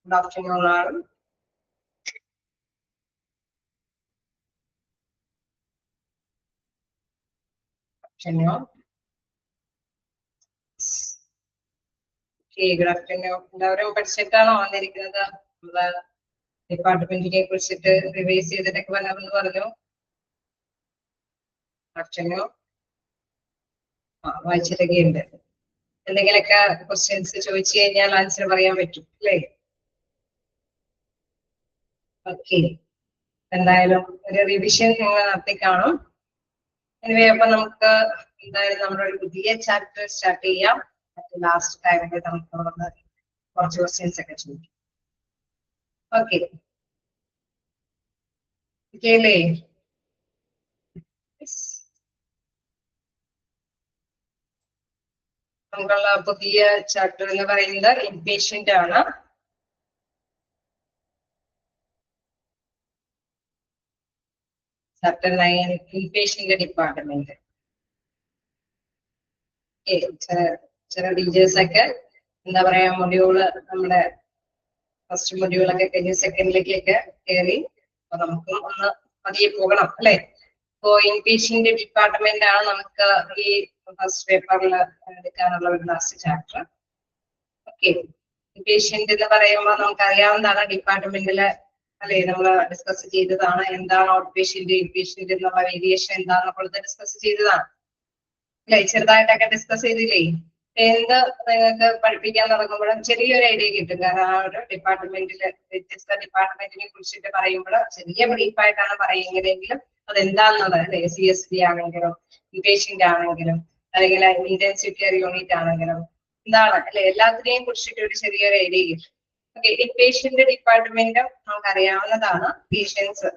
Good afternoon, all. Afternoon. Okay, good afternoon. എല്ലാവരും പഠിച്ചിട്ടാണോ വന്നിരിക്കുന്നത്? നമ്മള് ഡിപ്പാർട്ട്മെന്റിനെ കുറിച്ചിട്ട് റിവൈസ് ചെയ്തിട്ടൊക്കെ വരാമെന്ന് പറഞ്ഞു. ആഫ്റ്റർനൂൺ വായിച്ചിട്ടൊക്കെ ഉണ്ട്. എന്തെങ്കിലുമൊക്കെ ക്വസ്റ്റ്യൻസ് ചോദിച്ചു കഴിഞ്ഞാൽ ആൻസർ പറയാൻ പറ്റും അല്ലേ? ഓക്കെ, എന്തായാലും ഒരു റിവിഷൻ നിങ്ങൾ നടത്തി കാണും. എനിവേ, അപ്പൊ നമുക്ക് എന്തായാലും നമ്മുടെ ഒരു പുതിയ ചാപ്റ്റർ സ്റ്റാർട്ട് ചെയ്യാം. ലാസ്റ്റ് ടൈമിൽ നമുക്ക് കുറച്ച് ക്വസ്റ്റ്യൻസ് ഒക്കെ ചോദിക്കും. ഓക്കെ അല്ലേ? നമുക്കുള്ള പുതിയ ചാപ്റ്റർ എന്ന് പറയുന്നത് ഇൻപേഷ്യന്റ് ആണ്. Chapter 9 inpatient department. ചില ടീച്ചേഴ്സ് ഒക്കെ എന്താ പറയാ, മൊഡ്യൂള് നമ്മുടെ ഫസ്റ്റ് മൊഡ്യൂളൊക്കെ കഴിഞ്ഞ് സെക്കൻഡിലേക്കൊക്കെ കയറി. അപ്പൊ നമുക്ക് ഒന്ന് പതിയെ പോകണം അല്ലെ? ഇപ്പോ ഇൻപേഷ്യന്റ് ഡിപ്പാർട്ട്മെന്റ് ആണ് നമുക്ക് ഈ ഫസ്റ്റ് പേപ്പറിൽ എടുക്കാനുള്ള ഒരു ലാസ്റ്റ് ചാപ്റ്റർ. ഓക്കെ, ഇൻപേഷ്യന്റ് എന്ന് പറയുമ്പോൾ നമുക്ക് അറിയാവുന്നതാണ് ഡിപ്പാർട്ട്മെന്റില് അല്ലെ, നമ്മൾ ഡിസ്കസ് ചെയ്തതാണ്. എന്താണ് ഔട്ട് പേഷ്യന്റ്, ഇൻപേഷ്യന്റ് എന്നുള്ള വേരിയേഷൻ എന്താണെന്നുള്ളത് ഡിസ്കസ് ചെയ്തതാണ് അല്ലെ? ചെറുതായിട്ടൊക്കെ ഡിസ്കസ് ചെയ്തില്ലേ? എന്ത് നിങ്ങൾക്ക് പഠിപ്പിക്കാൻ തുടങ്ങുമ്പോഴും ചെറിയൊരു ഐഡിയ കിട്ടും. കാരണം ആ ഒരു ഡിപ്പാർട്ട്മെന്റില് വ്യത്യസ്ത ഡിപ്പാർട്ട്മെന്റിനെ കുറിച്ചിട്ട് പറയുമ്പോൾ ചെറിയ ബ്രീഫായിട്ടാണ് പറയുന്നതെങ്കിലും അതെന്താന്നുള്ളത് അല്ലെ, CSD ആണെങ്കിലും ഇൻപേഷ്യന്റ് ആണെങ്കിലും അല്ലെങ്കിൽ ഇന്റൻസീവ് കെയർ യൂണിറ്റ് ആണെങ്കിലും എന്താണ് അല്ലെ, എല്ലാത്തിനെയും കുറിച്ചിട്ട് ഒരു ചെറിയൊരു ഐഡിയ കിട്ടും. ഓക്കെ, ഇൻപേഷ്യന്റ് ഡിപ്പാർട്ട്മെന്റ് നമുക്ക് അറിയാവുന്നതാണ്. Patients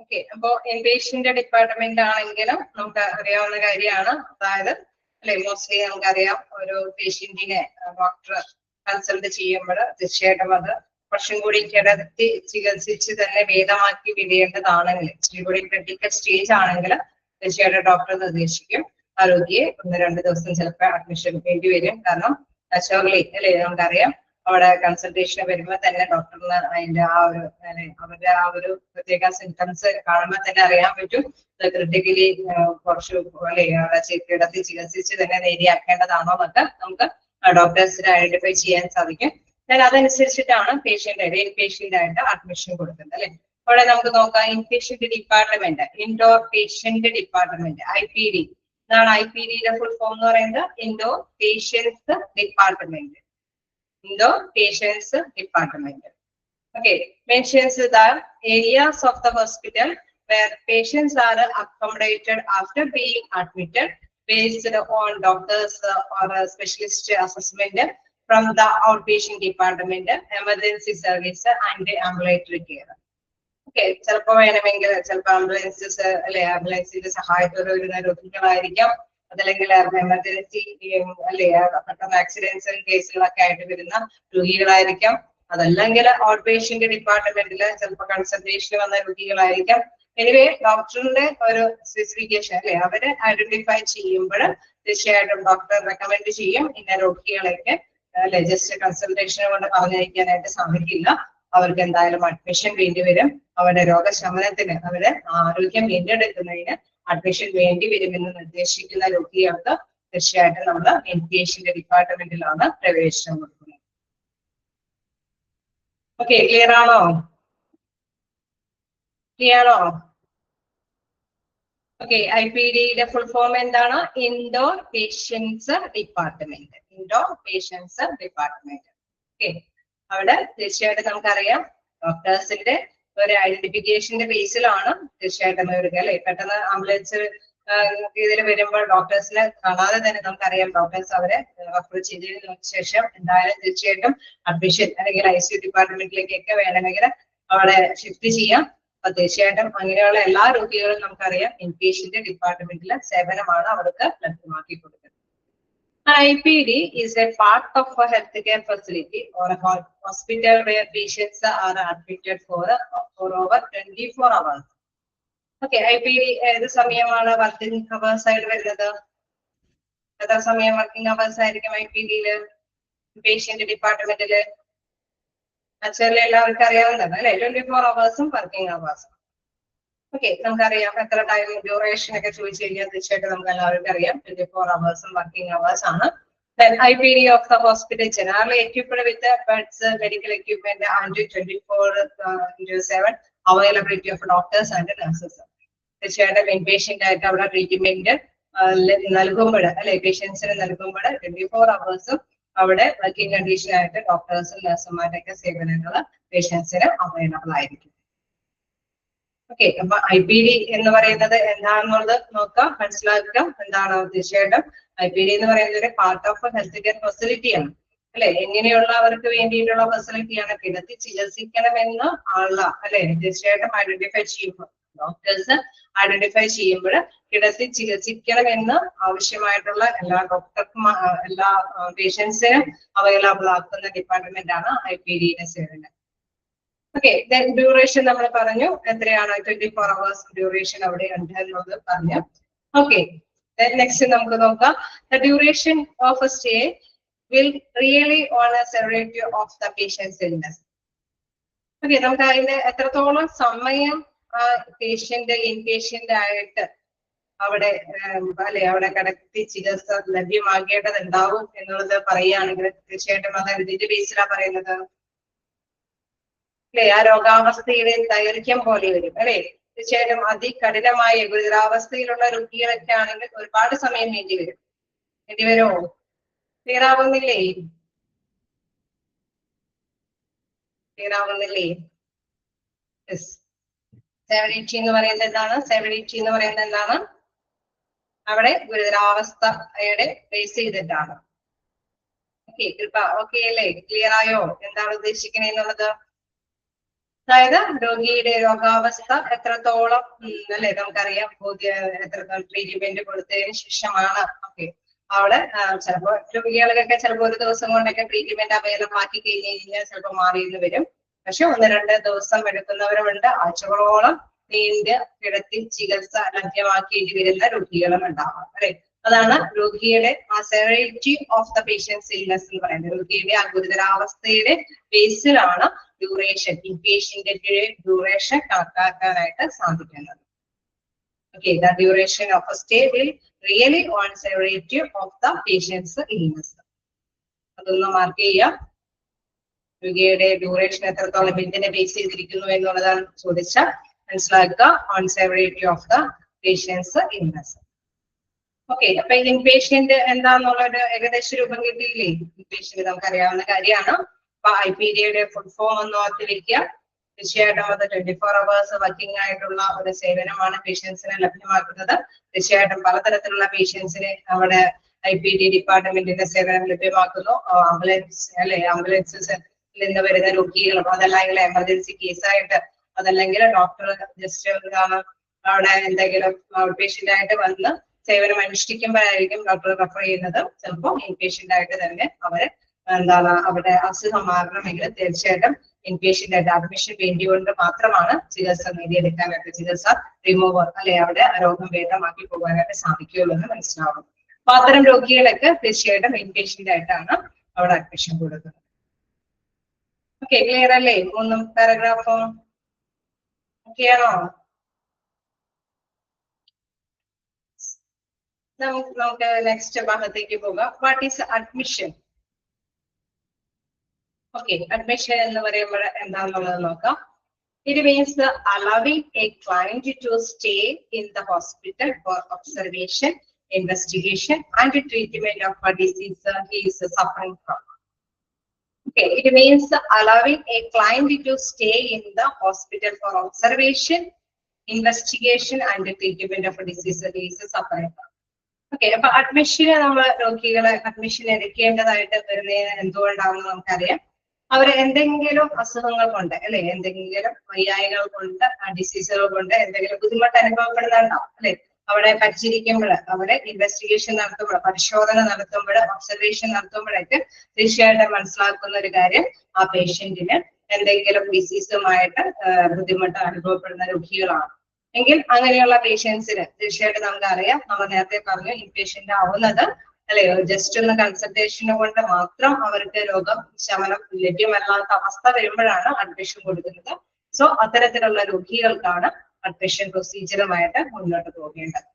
okay. അപ്പോ ഇൻപേഷ്യന്റ് ഡിപ്പാർട്ട്മെന്റ് ആണെങ്കിലും നമുക്ക് അറിയാവുന്ന കാര്യമാണ്. അതായത് അല്ലെ, മോസ്റ്റ്ലി നമുക്കറിയാം ഒരു പേഷ്യന്റിനെ ഡോക്ടർ കൺസൾട്ട് ചെയ്യുമ്പോൾ തീർച്ചയായിട്ടും അത് കുറച്ചും കൂടി കിടത്തി ചികിത്സിച്ച് തന്നെ ഭേദമാക്കി വിടേണ്ടതാണെങ്കിൽ, ഇച്ചിരി കൂടി ക്രിട്ടിക്കൽ സ്റ്റേജ് ആണെങ്കിൽ തീർച്ചയായിട്ടും ഡോക്ടർ നിർദ്ദേശിക്കും ആരോഗ്യയെ 1-2 ദിവസം ചിലപ്പോൾ അഡ്മിഷൻ വേണ്ടി വരും. കാരണം നാച്ചുറലി അല്ലെ, നമുക്കറിയാം അവിടെ കൺസൾട്ടേഷൻ വരുമ്പോൾ തന്നെ ഡോക്ടറിന് അതിന്റെ ആ ഒരു അവരുടെ ആ ഒരു പ്രത്യേക സിംറ്റംസ് കാണുമ്പോൾ തന്നെ അറിയാൻ പറ്റും ക്രിട്ടിക്കലി കുറച്ച് അല്ലെ കിടത്തി ചികിത്സിച്ച് തന്നെ നേടിയാക്കേണ്ടതാണോ എന്നൊക്കെ നമുക്ക് ഡോക്ടേഴ്സിന് ഐഡന്റിഫൈ ചെയ്യാൻ സാധിക്കും. എന്നാൽ അതനുസരിച്ചിട്ടാണ് ഇൻപേഷ്യന്റ് ആയിട്ട് അഡ്മിഷൻ കൊടുക്കുന്നത് അല്ലെ. അവിടെ നമുക്ക് നോക്കാം inpatient department, indoor patient department, IPD. ഇതാണ് IPDയുടെ ഫുൾ ഫോം എന്ന് പറയുന്നത്, indoor patients department. Indoor Patients Department. Okay, mentions the areas of the hospital where patients are accommodated after being admitted based on doctors or specialist assessment from the outpatient department, emergency service and ambulatory care. Okay, ചിലപ്പോൾ വേണമെങ്കിൽ ചിലപ്പോൾ ambulances അല്ലെ, ആംബുലൻസിന്റെ സഹായത്തോടെ ഒരു രോഗികളായിരിക്കാം, അതല്ലെങ്കിൽ emergency അല്ലെ പെട്ടെന്ന് accidents കേസുകളൊക്കെ ആയിട്ട് വരുന്ന രോഗികളായിരിക്കാം, അതല്ലെങ്കിൽ ഔട്ട് പേഷ്യന്റ് ഡിപ്പാർട്ട്മെന്റിൽ ചിലപ്പോൾ കൺസൾട്ടേഷൻ വന്ന രോഗികളായിരിക്കാം. എനിവേ, ഡോക്ടറിന്റെ ഒരു സ്പെസിഫിക്കേഷൻ അല്ലെ അവര് ഐഡന്റിഫൈ ചെയ്യുമ്പോൾ തീർച്ചയായിട്ടും ഡോക്ടർ റെക്കമെൻഡ് ചെയ്യും ഇന്ന രോഗികളെയൊക്കെ അല്ലെ ജസ്റ്റ് കൺസൾട്ടേഷൻ കൊണ്ട് പറഞ്ഞയക്കാനായിട്ട് സാധിക്കില്ല, അവർക്ക് എന്തായാലും അഡ്മിഷൻ വേണ്ടി വരും. അവരുടെ രോഗശമനത്തിന്, അവരുടെ ആരോഗ്യം വീണ്ടെടുക്കുന്നതിന് അഡ്മിഷൻ വേണ്ടി വരുമെന്ന് നിർദ്ദേശിക്കുന്ന രോഗികൾക്ക് തീർച്ചയായിട്ടും നമ്മൾ ഇൻപേഷ്യന്റ് ഡിപ്പാർട്ട്മെന്റിലാണ് പ്രവേശനം കൊടുക്കുന്നത്. ഓക്കെ, ക്ലിയർ ആണോ? ഓക്കെ, IPDയുടെ ഫുൾ ഫോം എന്താണ്? Indoor patients department. Indoor patients department. Okay, അവിടെ തീർച്ചയായിട്ടും നമുക്കറിയാം ഡോക്ടേഴ്സിന്റെ ഒരു ഐഡന്റിഫിക്കേഷന്റെ ബേസിലാണ് തീർച്ചയായിട്ടും വരിക അല്ലെ. പെട്ടെന്ന് ആംബുലൻസ് ഇതിൽ വരുമ്പോൾ ഡോക്ടേഴ്സിനെ കാണാതെ തന്നെ നമുക്കറിയാം ഡോക്ടേഴ്സ് അവരെ റെഫർ ചെയ്തതിനു ശേഷം എന്തായാലും തീർച്ചയായിട്ടും അഡ്മിഷൻ അല്ലെങ്കിൽ ICU ഡിപ്പാർട്ട്മെന്റിലേക്കൊക്കെ വേണമെങ്കിൽ അവിടെ ഷിഫ്റ്റ് ചെയ്യാം. അപ്പൊ തീർച്ചയായിട്ടും അങ്ങനെയുള്ള എല്ലാ രോഗികളും നമുക്കറിയാം ഇൻപേഷ്യന്റ് ഡിപ്പാർട്ട്മെന്റിലെ സേവനമാണ് അവർക്ക് ലഭ്യമാക്കി കൊടുക്കുന്നത്. IPD is a part of a healthcare facility or a hospital where patients are admitted for over 24 hours. Okay, IPD ഏത് സമയമാണ് വർക്കിംഗ് അവേഴ്സ് ആയിട്ട് വരുന്നത്? എത്ര സമയം വർക്കിംഗ് അവേഴ്സ് ആയിരിക്കും IPD-യില് പേഷ്യന്റ് ഡിപ്പാർട്ട്മെന്റില്? ആക്ച്വലി എല്ലാവർക്കും അറിയാവുന്നതാണ് അല്ലെ, 24 hours വർക്കിംഗ് അവേഴ്സ്. ഓക്കെ, നമുക്കറിയാം എത്ര ടൈം ഡ്യൂറേഷൻ ഒക്കെ ചോദിച്ചു കഴിഞ്ഞാൽ തീർച്ചയായിട്ടും നമുക്ക് എല്ലാവർക്കും അറിയാം 24 hours വർക്കിംഗ് അവേഴ്സ് ആണ്. Then IPD of the hospital generally equipped with beds, medical equipment and 24/7 availability of doctors and nurses. തീർച്ചയായിട്ടും ഇൻപേഷ്യന്റ് ആയിട്ട് അവിടെ ട്രീറ്റ്മെന്റ് നൽകുമ്പോൾ അല്ലെ, പേഷ്യൻസിന് നൽകുമ്പോൾ 24 hours അവിടെ വർക്കിംഗ് കണ്ടീഷൻ ആയിട്ട് ഡോക്ടേഴ്സും നഴ്സുമാരുടെയൊക്കെ സേവനങ്ങൾ പേഷ്യൻസിന് അവൈലബിൾ ആയിരിക്കും. ഓക്കെ, അപ്പൊ IPD എന്ന് പറയുന്നത് എന്താണെന്നുള്ളത് നോക്കാം, മനസ്സിലാക്കുക. എന്താണ് തീർച്ചയായിട്ടും IPD എന്ന് പറയുന്നത് ഒരു പാർട്ട് ഓഫ് ഹെൽത്ത് കെയർ ഫെസിലിറ്റിയാണ് അല്ലെ. എങ്ങനെയുള്ളവർക്ക് വേണ്ടിയിട്ടുള്ള ഫെസിലിറ്റിയാണ്? കിടത്തി ചികിത്സിക്കണമെന്ന് ഉള്ള അല്ലെ, തീർച്ചയായിട്ടും ഐഡന്റിഫൈ ചെയ്യുമ്പോൾ ഡോക്ടേഴ്സ് ഐഡന്റിഫൈ ചെയ്യുമ്പോൾ കിടത്തി ചികിത്സിക്കണമെന്ന് ആവശ്യമായിട്ടുള്ള എല്ലാ ഡോക്ടർക്കും എല്ലാ പേഷ്യൻസിനും അവൈലബിൾ ആക്കുന്ന ഡിപ്പാർട്ട്മെന്റ് ആണ് IPD-യുടെ സേവനം. ഓക്കെ, ഡ്യൂറേഷൻ നമ്മൾ പറഞ്ഞു എത്രയാണ്, 24 hours ഡ്യൂറേഷൻ അവിടെ ഉണ്ട് എന്നുള്ളത് പറഞ്ഞു. ഓക്കെ, നെക്സ്റ്റ് നമുക്ക് നോക്കാം. The duration of a stay will rely on a severity of the patient's illness. Okay, നമുക്ക് അതിന്റെ എത്രത്തോളം സമയം പേഷ്യന്റ് ഇൻപേഷ്യന്റ് ആയിട്ട് അവിടെ അല്ലെ അവിടെ കിടത്തി ചികിത്സ ലഭ്യമാക്കേണ്ടതുണ്ടാവും എന്നുള്ളത് പറയുകയാണെങ്കിൽ തീർച്ചയായിട്ടും അത് ഇതിന്റെ ബേസിലാണ് പറയുന്നത് അല്ലെ. ആ രോഗാവസ്ഥയുടെ ദൈർഘ്യം പോലെ വരും അല്ലെ. തീർച്ചയായിട്ടും അതികഠിനമായ ഗുരുതരാവസ്ഥയിലുള്ള രോഗികളൊക്കെ ആണെങ്കിൽ ഒരുപാട് സമയം വേണ്ടി വരുമോ? ക്ലിയർ ആവുന്നില്ലേ? സെവറിറ്റി എന്ന് പറയുന്നത് എന്താണ്? സെവറിറ്റി എന്ന് പറയുന്നത് എന്താണ്? അവിടെ ഗുരുതരാവസ്ഥയുടെ ബേസ് ചെയ്തിട്ടാണ്. ഓക്കെ, കൃപ ഓക്കെ അല്ലേ? ക്ലിയർ ആയോ എന്താണ് ഉദ്ദേശിക്കുന്നത് എന്നുള്ളത്? അതായത് രോഗിയുടെ രോഗാവസ്ഥ എത്രത്തോളം അല്ലെ നമുക്കറിയാം, എത്രത്തോളം ട്രീറ്റ്മെന്റ് കൊടുത്തതിന് ശേഷമാണ് ഓക്കെ അവിടെ ചിലപ്പോൾ രോഗികൾക്കൊക്കെ ചിലപ്പോൾ ഒരു ദിവസം കൊണ്ടൊക്കെ ട്രീറ്റ്മെന്റ് അവൈലബിൾ ആക്കി കഴിഞ്ഞാൽ ചിലപ്പോൾ മാറിയെന്ന് വരും. പക്ഷെ 1-2 ദിവസം എടുക്കുന്നവരുമുണ്ട്, ആഴ്ചകളോളം നീണ്ട് കിടത്തി ചികിത്സ ലഭ്യമാക്കേണ്ടി വരുന്ന രോഗികളും ഉണ്ടാവാം അല്ലെ. അതാണ് രോഗിയുടെ സെവറിറ്റി ഓഫ് ദ പേഷ്യൻസ് ഇൽനെസ് എന്ന് പറയുന്നത്. രോഗിയുടെ ആ ഗുരുതരാവസ്ഥയുടെ ബേസിലാണ് ഡ്യൂറേഷൻ, ഇൻപേഷ്യന്റിന്റെ ഡ്യൂറേഷൻ കണക്കാക്കാനായിട്ട് സാധിക്കുന്നത്. Okay, the duration of a stay will really on severity of the patient's illness. അതൊന്ന് മാർക്ക് ചെയ്യാം. രോഗിയുടെ ഡ്യൂറേഷൻ എത്രത്തോളം എന്തിനെ ബേസ് ചെയ്തിരിക്കുന്നു എന്നുള്ളതാണ് ചോദിച്ചാൽ മനസ്സിലാക്കുക. On severity of the patient's illness. Okay, അപ്പൊ ഇൻപേഷ്യന്റ് എന്താന്നുള്ളൊരു ഏകദേശ രൂപം കിട്ടിയില്ലേ? ഇൻപേഷ്യന്റ് നമുക്കറിയാവുന്ന കാര്യമാണ്. അപ്പൊ IPD-യുടെ ഫുൾ ഫോം ഒന്ന് ഓർത്ത് വെക്കുക. തീർച്ചയായിട്ടും അത് 24 hours വർക്കിംഗ് ആയിട്ടുള്ള ഒരു സേവനമാണ് പേഷ്യൻസിനെ ലഭ്യമാക്കുന്നത്. തീർച്ചയായിട്ടും പലതരത്തിലുള്ള പേഷ്യൻസിനെ അവിടെ IPD ഡിപ്പാർട്ട്മെന്റിന്റെ സേവനം ലഭ്യമാക്കുന്നു. ആംബുലൻസ് അല്ലെ, ആംബുലൻസിൽ നിന്ന് വരുന്ന രോഗികളും അതല്ലെങ്കിൽ എമർജൻസി കേസായിട്ട് അതല്ലെങ്കിൽ ഡോക്ടർ ജസ്റ്റ് അവിടെ എന്തെങ്കിലും പേഷ്യന്റ് ആയിട്ട് വന്ന് സേവനം അനുഷ്ഠിക്കുമ്പോഴായിരിക്കും ഡോക്ടർ റെഫർ ചെയ്യുന്നത്. ചിലപ്പോൾ ഇൻപേഷ്യന്റ് ആയിട്ട് തന്നെ അവര് എന്താണ് അവിടെ അസുഖം മാറണമെങ്കിൽ തീർച്ചയായിട്ടും ഇൻപേഷ്യന്റ് ആയിട്ട് അഡ്മിഷൻ വേണ്ടിക്കൊണ്ട് മാത്രമാണ് ചികിത്സ നേടിയെടുക്കാനായിട്ട്, ചികിത്സ റിമൂവർ അല്ലെ അവിടെ രോഗം ഭേദമാക്കി പോകാനായിട്ട് സാധിക്കുകയുള്ളൂ എന്ന് മനസ്സിലാവും. അപ്പൊ അത്തരം രോഗികളൊക്കെ തീർച്ചയായിട്ടും ഇൻപേഷ്യന്റ് ആയിട്ടാണ് അവിടെ അഡ്മിഷൻ കൊടുക്കുന്നത്. ഓക്കെ, ക്ലിയർ അല്ലേ? 3 പാരഗ്രാഫും ഓക്കെയാണോ? നമുക്ക് നെക്സ്റ്റ് ഭാഗത്തേക്ക് പോകാം. What is admission? Okay, admission എന്ന് പറയുമ്പോൾ എന്താണെന്നുള്ളത് നോക്കാം. It means allowing a client to stay in the hospital for observation, investigation and treatment of a disease he is suffering from. Okay, it means allowing a client to stay in the hospital for observation, investigation and treatment of diseases upright. Okay, അപ്പൊ അഡ്മിഷന് നമ്മൾ രോഗികളെ admission എടുക്കേണ്ടതായിട്ട് വരുന്നതിന് എന്തുകൊണ്ടാണെന്ന് നമുക്കറിയാം. അവര് എന്തെങ്കിലും അസുഖങ്ങൾ കൊണ്ട് അല്ലെ, എന്തെങ്കിലും വയ്യായികൾ കൊണ്ട്, ഡിസീസുകൾ കൊണ്ട് എന്തെങ്കിലും ബുദ്ധിമുട്ട് അനുഭവപ്പെടുന്നുണ്ടാവും അല്ലെ. അവിടെ പരിചരിക്കുമ്പോൾ, അവിടെ ഇൻവെസ്റ്റിഗേഷൻ നടത്തുമ്പോൾ, പരിശോധന നടത്തുമ്പോൾ, ഒബ്സർവേഷൻ നടത്തുമ്പോഴൊക്കെ തീർച്ചയായിട്ടും മനസ്സിലാക്കുന്ന ഒരു കാര്യം ആ പേഷ്യന്റിന് എന്തെങ്കിലും ഡിസീസുമായിട്ട് ബുദ്ധിമുട്ട് അനുഭവപ്പെടുന്ന രോഗികളാണ് എങ്കിൽ അങ്ങനെയുള്ള പേഷ്യൻസിന് തീർച്ചയായിട്ടും നമുക്കറിയാം, നമ്മൾ നേരത്തെ പറഞ്ഞു ഇൻപേഷ്യന്റ് ആവുന്നത് അല്ലെ ജസ്റ്റ് ഒന്ന് കൺസൾട്ടേഷൻ കൊണ്ട് മാത്രം അവർക്ക് രോഗം ശമനം ലഭ്യമല്ലാത്ത അവസ്ഥ വരുമ്പോഴാണ് അഡ്മിഷൻ കൊടുക്കുന്നത്. സോ അത്തരത്തിലുള്ള രോഗികൾക്കാണ് അഡ്മിഷൻ പ്രൊസീജിയറുമായിട്ട് മുന്നോട്ട് പോകേണ്ടത്.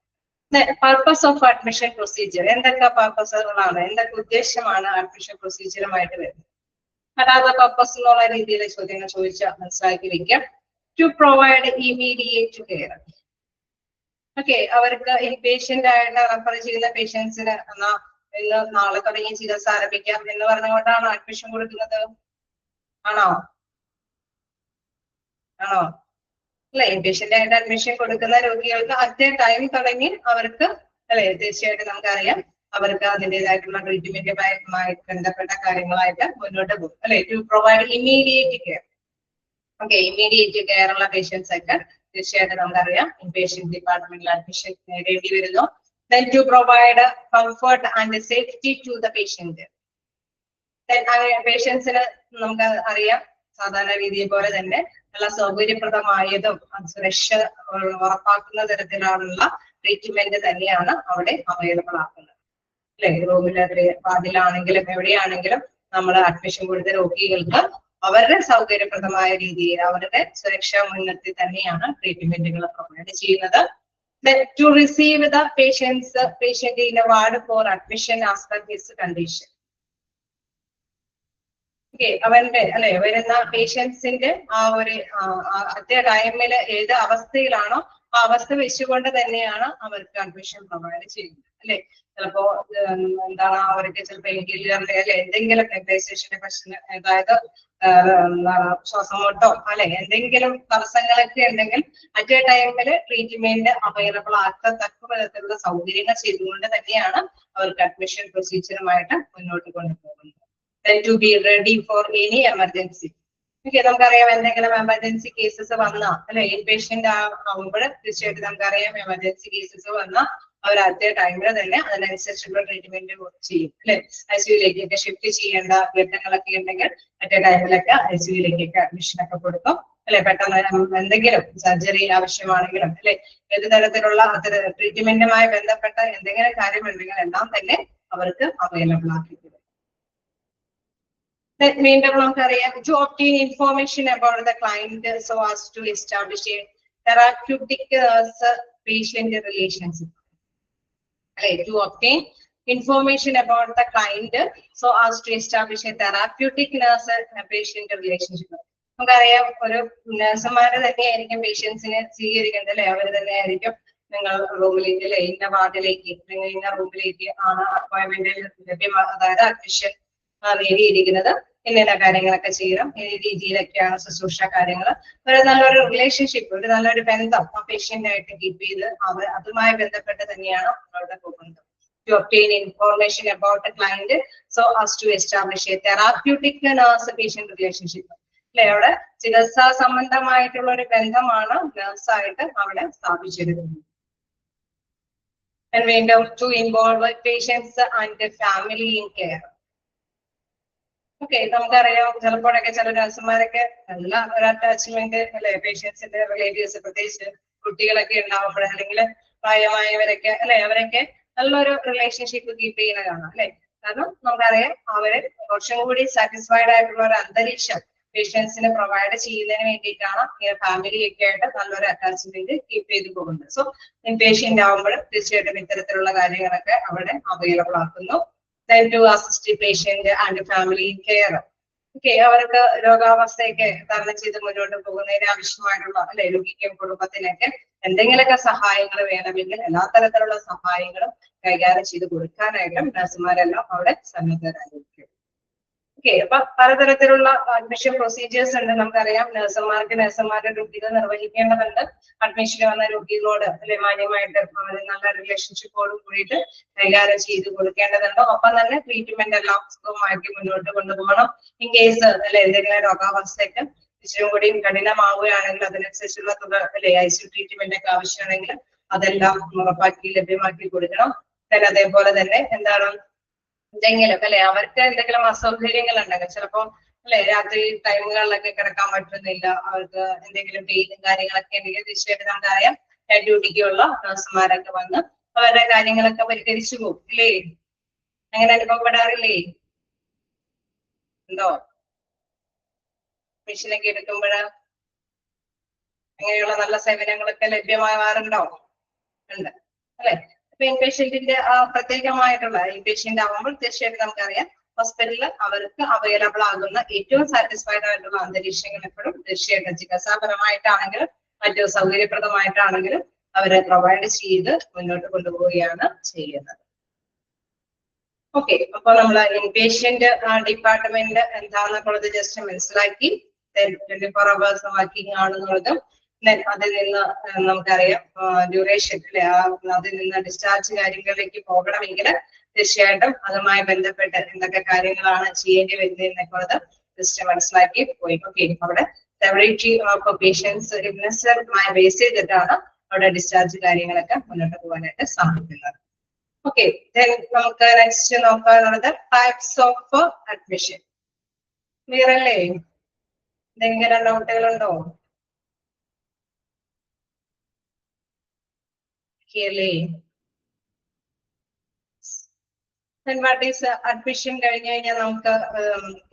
പർപ്പസ് ഓഫ് അഡ്മിഷൻ പ്രൊസീജിയർ, എന്തൊക്കെ പർപ്പസുകളാണ്, എന്തൊക്കെ ഉദ്ദേശമാണ് അഡ്മിഷൻ പ്രൊസീജിയറുമായിട്ട് വരുന്നത്? അതായത് പർപ്പസ് എന്നുള്ള രീതിയിൽ ചോദ്യങ്ങൾ ചോദിച്ചാൽ മനസ്സിലാക്കി വെക്കാം. To provide immediate care. Okay, അവർക്ക് ഇൻപേഷ്യന്റ് ആയിട്ട് റെഫർ ചെയ്യുന്ന പേഷ്യൻസിന് ഇന്ന് നാളെ തുടങ്ങി ചികിത്സ ആരംഭിക്കാം എന്ന് പറഞ്ഞുകൊണ്ടാണ് അഡ്മിഷൻ കൊടുക്കുന്നത്. ആണോ അല്ലെ? ഇൻപേഷ്യന്റ് ആയിട്ട് അഡ്മിഷൻ കൊടുക്കുന്ന രോഗികൾക്ക് അറ്റ് എ ടൈം തുടങ്ങി അവർക്ക് അല്ലെ തീർച്ചയായിട്ടും നമുക്കറിയാം അവർക്ക് അതിൻ്റെതായിട്ടുള്ള ട്രീറ്റ്മെന്റുമായി ബന്ധപ്പെട്ട കാര്യങ്ങളായിട്ട് മുന്നോട്ട് പോകും അല്ലെ. To provide immediate care. Okay, immediate care ഉള്ള പേഷ്യൻസ് ഒക്കെ തീർച്ചയായിട്ടും നമുക്കറിയാം ഇൻപേഷ്യന്റ് ഡിപ്പാർട്ട്മെന്റിൽ അഡ്മിഷൻ നേടേണ്ടി വരുന്നു. Then to provide comfort and safety to the patient. Then പേഷ്യൻസിന് നമുക്ക് അറിയാം സാധാരണ രീതിയെ പോലെ തന്നെ നല്ല സൗകര്യപ്രദമായതും സുരക്ഷ ഉറപ്പാക്കുന്ന തരത്തിലുള്ള ട്രീറ്റ്മെന്റ് തന്നെയാണ് അവിടെ അവൈലബിൾ ആക്കുന്നത് അല്ലെ. റൂമിലെ വാർഡിലാണെങ്കിലും എവിടെയാണെങ്കിലും നമ്മൾ അഡ്മിഷൻ കൊടുത്ത രോഗികൾക്ക് അവരുടെ സൗകര്യപ്രദമായ രീതിയിൽ അവരുടെ സുരക്ഷ മുൻനിർത്തി തന്നെയാണ് ട്രീറ്റ്മെന്റുകൾ പ്രൊവൈഡ് ചെയ്യുന്നത്. To receive the patient in a ward for admission as per his condition. Okay, അവന്റെ അല്ലെ വരുന്ന പേഷ്യൻസിന്റെ ആ ഒരു അതേ ടൈമില് ഏത് അവസ്ഥയിലാണോ ആ അവസ്ഥ വെച്ചുകൊണ്ട് തന്നെയാണ് അവർക്ക് അഡ്മിഷൻ പ്രൊവൈഡ് ചെയ്യുന്നത് അല്ലെ. ചിലപ്പോ എന്താണ് അവർക്ക് ചിലപ്പോ ഇൻഹേലറിന്റെ അല്ലെ എന്തെങ്കിലും നെബുലൈസേഷന്റെ പ്രശ്നം, അതായത് ശ്വാസം മുട്ടോ അല്ലെ എന്തെങ്കിലും തടസ്സങ്ങളൊക്കെ ഉണ്ടെങ്കിൽ അറ്റ് എ ടൈമില് ട്രീറ്റ്മെന്റ് അവൈലബിൾ ആക്കത്തക്ക വിധത്തിലുള്ള സൗകര്യങ്ങൾ ചെയ്തുകൊണ്ട് തന്നെയാണ് അവർക്ക് അഡ്മിഷൻ പ്രൊസീജിയറുമായിട്ട് മുന്നോട്ട് കൊണ്ടുപോകുന്നത്. Then to be ready for any emergency. Okay, നമുക്കറിയാം എന്തെങ്കിലും എമർജൻസി കേസസ് വന്ന അല്ലെ ഇൻപേഷ്യന്റ് ആവുമ്പോൾ തീർച്ചയായിട്ടും നമുക്കറിയാം എമർജൻസി കേസസ് വന്ന അവർ അതേ ടൈമിൽ തന്നെ അതിനനുസരിച്ചുള്ള ട്രീറ്റ്മെന്റ് ചെയ്യും അല്ലെ. ICUയിലേക്കൊക്കെ ഷിഫ്റ്റ് ചെയ്യേണ്ട ഘട്ടങ്ങളൊക്കെ ഉണ്ടെങ്കിൽ മറ്റേ ടൈമിലൊക്കെ ICUയിലേക്കൊക്കെ അഡ്മിഷൻ ഒക്കെ കൊടുക്കും അല്ലെ. പെട്ടെന്ന് എന്തെങ്കിലും സർജറി ആവശ്യമാണെങ്കിലും അല്ലെ ഏത് തരത്തിലുള്ള ട്രീറ്റ്മെന്റുമായി ബന്ധപ്പെട്ട എന്തെങ്കിലും കാര്യമുണ്ടെങ്കിൽ എല്ലാം തന്നെ അവർക്ക് അവൈലബിൾ ആക്കി. വീണ്ടും നമുക്കറിയാം to obtain information about the client so as to establish a therapeutic patient relationship. To obtain information about the client so as to establish a therapeutic nurse patient relationship. നമുക്കറിയാം ഒരു നഴ്സുമാര് തന്നെയായിരിക്കും പേഷ്യൻസിനെ സ്വീകരിക്കേണ്ടത് അല്ലെ. അവർ തന്നെയായിരിക്കും നിങ്ങൾ റൂമിലേക്ക് അല്ലെ ഇന്ന വാർഡിലേക്ക് നിങ്ങൾ ഇന്ന റൂമിലേക്ക് ആണ് അപ്പോയിന്റ്മെന്റ് ലഭ്യമാണ്, അതായത് അഡ്മിഷൻ നേടിയിരിക്കുന്നത്, ഇന്ന കാര്യങ്ങളൊക്കെ ചെയ്യണം, ഈ രീതിയിലൊക്കെയാണ് ശുശ്രൂഷ കാര്യങ്ങൾ. ഒരു നല്ലൊരു റിലേഷൻഷിപ്പ്, ഒരു നല്ലൊരു ബന്ധം ആ പേഷ്യന്റായിട്ട് കീപ്പ് ചെയ്ത് അവർ അതുമായി ബന്ധപ്പെട്ട് തന്നെയാണ് മുന്നോട്ട് പോകുന്നത്. To obtain information about the client so as to establish a therapeutic nurse patient relationship. അല്ലെ, അവിടെ ചികിത്സാ സംബന്ധമായിട്ടുള്ള ഒരു ബന്ധമാണ് നഴ്സായിട്ട് അവിടെ സ്ഥാപിച്ചിരിക്കുന്നത്. വീണ്ടും to involve patients and family in care. Okay, നമുക്കറിയാം ചിലപ്പോഴൊക്കെ ചില നഴ്സുമാരൊക്കെ നല്ല ഒരു അറ്റാച്ച്മെന്റ് അല്ലെ പേഷ്യൻസിന്റെ റിലേറ്റീവ്സ്, പ്രത്യേകിച്ച് കുട്ടികളൊക്കെ ഉണ്ടാവുമ്പോൾ അല്ലെങ്കിൽ പ്രായമായവരൊക്കെ അല്ലെ അവരൊക്കെ നല്ലൊരു റിലേഷൻഷിപ്പ് കീപ്പ് ചെയ്യുന്നതാണ് അല്ലെ. കാരണം നമുക്കറിയാം അവര് കുറച്ചും കൂടി സാറ്റിസ്ഫൈഡ് ആയിട്ടുള്ള ഒരു അന്തരീക്ഷം പേഷ്യൻസിന് പ്രൊവൈഡ് ചെയ്യുന്നതിന് വേണ്ടിയിട്ടാണ് ഫാമിലിയൊക്കെ ആയിട്ട് നല്ലൊരു അറ്റാച്ച്മെന്റ് കീപ്പ് ചെയ്ത് പോകുന്നത്. സോ പേഷ്യന്റ് ആവുമ്പോൾ തീർച്ചയായിട്ടും ഇത്തരത്തിലുള്ള കാര്യങ്ങളൊക്കെ അവിടെ അവൈലബിൾ ആക്കുന്നു. Then to assist the patient and family in care. Okay, അവർക്ക് രോഗാവസ്ഥയൊക്കെ തരണം ചെയ്ത് മുന്നോട്ട് പോകുന്നതിന് ആവശ്യമായിട്ടുള്ള അല്ലെ രോഗിക്കും കുടുംബത്തിനൊക്കെ എന്തെങ്കിലുമൊക്കെ സഹായങ്ങൾ വേണമെങ്കിൽ എല്ലാ തരത്തിലുള്ള സഹായങ്ങളും കൈകാര്യം ചെയ്ത് കൊടുക്കാനായിട്ടും നഴ്സുമാരെല്ലാം അവിടെ സന്നദ്ധരായിരിക്കും. ഓക്കെ, അപ്പൊ പലതരത്തിലുള്ള അഡ്മിഷൻ പ്രൊസീജിയേഴ്സ് ഉണ്ട്. നമുക്കറിയാം നഴ്സുമാരുടെ ഡ്യൂട്ടികൾ നിർവഹിക്കേണ്ടതുണ്ട്. അഡ്മിഷന് വന്ന രോഗികളോട് അല്ലെ മാന്യമായിട്ട് നല്ല റിലേഷൻഷിപ്പോട് കൂടിയിട്ട് കൈകാര്യം ചെയ്ത് കൊടുക്കേണ്ടതുണ്ട്. ഒപ്പം തന്നെ ട്രീറ്റ്മെന്റ് എല്ലാം സുഖമാക്കി മുന്നോട്ട് കൊണ്ടുപോകണം. ഇൻ കേസ് അല്ലെ എന്തെങ്കിലും രോഗാവസ്ഥയ്ക്ക് ഇച്ചിരി കൂടിയും കഠിനമാവുകയാണെങ്കിൽ അതിനനുസരിച്ചുള്ള തുക അല്ലെ ICU ട്രീറ്റ്മെന്റ് ഒക്കെ ആവശ്യമാണെങ്കിൽ അതെല്ലാം ഉറപ്പാക്കി ലഭ്യമാക്കി കൊടുക്കണം. അതേപോലെ തന്നെ എന്താണ് എന്തെങ്കിലും അല്ലെ അവർക്ക് എന്തെങ്കിലും അസൗകര്യങ്ങൾ ഉണ്ടെങ്കിൽ ചിലപ്പോ അല്ലെ രാത്രി ടൈമുകളിലൊക്കെ കിടക്കാൻ പറ്റുന്നില്ല, അവർക്ക് എന്തെങ്കിലും പെയിനും കാര്യങ്ങളൊക്കെ ഉണ്ടെങ്കിൽ തീർച്ചയായിട്ടും നമുക്കറിയാം ഡ്യൂട്ടിക്കുള്ള നഴ്സുമാരൊക്കെ വന്ന് അവരുടെ കാര്യങ്ങളൊക്കെ പരിഹരിച്ചു പോകും ഇല്ലേ? അങ്ങനെ അനുഭവപ്പെടാറില്ലേ? ഉണ്ടോ? മെഷീനൊക്കെ എടുക്കുമ്പോൾ അങ്ങനെയുള്ള നല്ല സേവനങ്ങളൊക്കെ ലഭ്യമാകാറുണ്ടോ? ഉണ്ട് അല്ലെ? അപ്പൊ ഇൻപേഷ്യന്റിന്റെ പ്രത്യേകമായിട്ടുള്ള ഇൻപേഷ്യന്റ് ആകുമ്പോൾ തീർച്ചയായിട്ടും നമുക്കറിയാം ഹോസ്പിറ്റലിൽ അവർക്ക് അവൈലബിൾ ആകുന്ന ഏറ്റവും സാറ്റിസ്ഫൈഡ് ആയിട്ടുള്ള അന്തരീക്ഷങ്ങൾ എപ്പോഴും തീർച്ചയായിട്ടും ചികിത്സാപരമായിട്ടാണെങ്കിലും മറ്റു സൗകര്യപ്രദമായിട്ടാണെങ്കിലും അവരെ പ്രൊവൈഡ് ചെയ്ത് മുന്നോട്ട് കൊണ്ടുപോവുകയാണ് ചെയ്യുന്നത്. ഓക്കെ, അപ്പൊ നമ്മൾ ഇൻപേഷ്യന്റ് ഡിപ്പാർട്ട്മെന്റ് എന്താണെന്നുള്ളത് ജസ്റ്റ് മനസ്സിലാക്കി 24 hours വർക്കിംഗ് ആണെന്നുള്ളതും അതിൽ നിന്ന് നമുക്കറിയാം ഡ്യൂറേഷൻ അല്ലെ അതിൽ നിന്ന് ഡിസ്ചാർജ് കാര്യങ്ങളിലേക്ക് പോകണമെങ്കിൽ തീർച്ചയായിട്ടും അതുമായി ബന്ധപ്പെട്ട് എന്തൊക്കെ കാര്യങ്ങളാണ് ചെയ്യേണ്ടി വരുന്നത് എന്നൊക്കെ ജസ്റ്റ് മനസ്സിലാക്കി പോയി. ഓക്കെ, അവിടെ സെവറിറ്റി ഓഫ് പേഷ്യൻസ് ഇൽനെസ്സുമായി ബേസ് ചെയ്തിട്ടാണ് അവിടെ ഡിസ്ചാർജ് കാര്യങ്ങളൊക്കെ മുന്നോട്ട് പോകാനായിട്ട് സാധിക്കുന്നത്. ഓക്കെ, നമുക്ക് നെക്സ്റ്റ് നോക്കാനുള്ളത് ടൈപ്സ് ഓഫ് അഡ്മിഷൻ. ക്ലിയർ അല്ലേ? എന്തെങ്കിലും ഡൗട്ടുകളുണ്ടോ? വാട്ട് ഈസ് അഡ്മിഷൻ കഴിഞ്ഞു കഴിഞ്ഞാൽ നമുക്ക്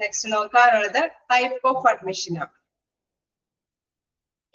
നെക്സ്റ്റ് നോക്കാനുള്ളത് ടൈപ്പ് ഓഫ് അഡ്മിഷൻ ആണ്.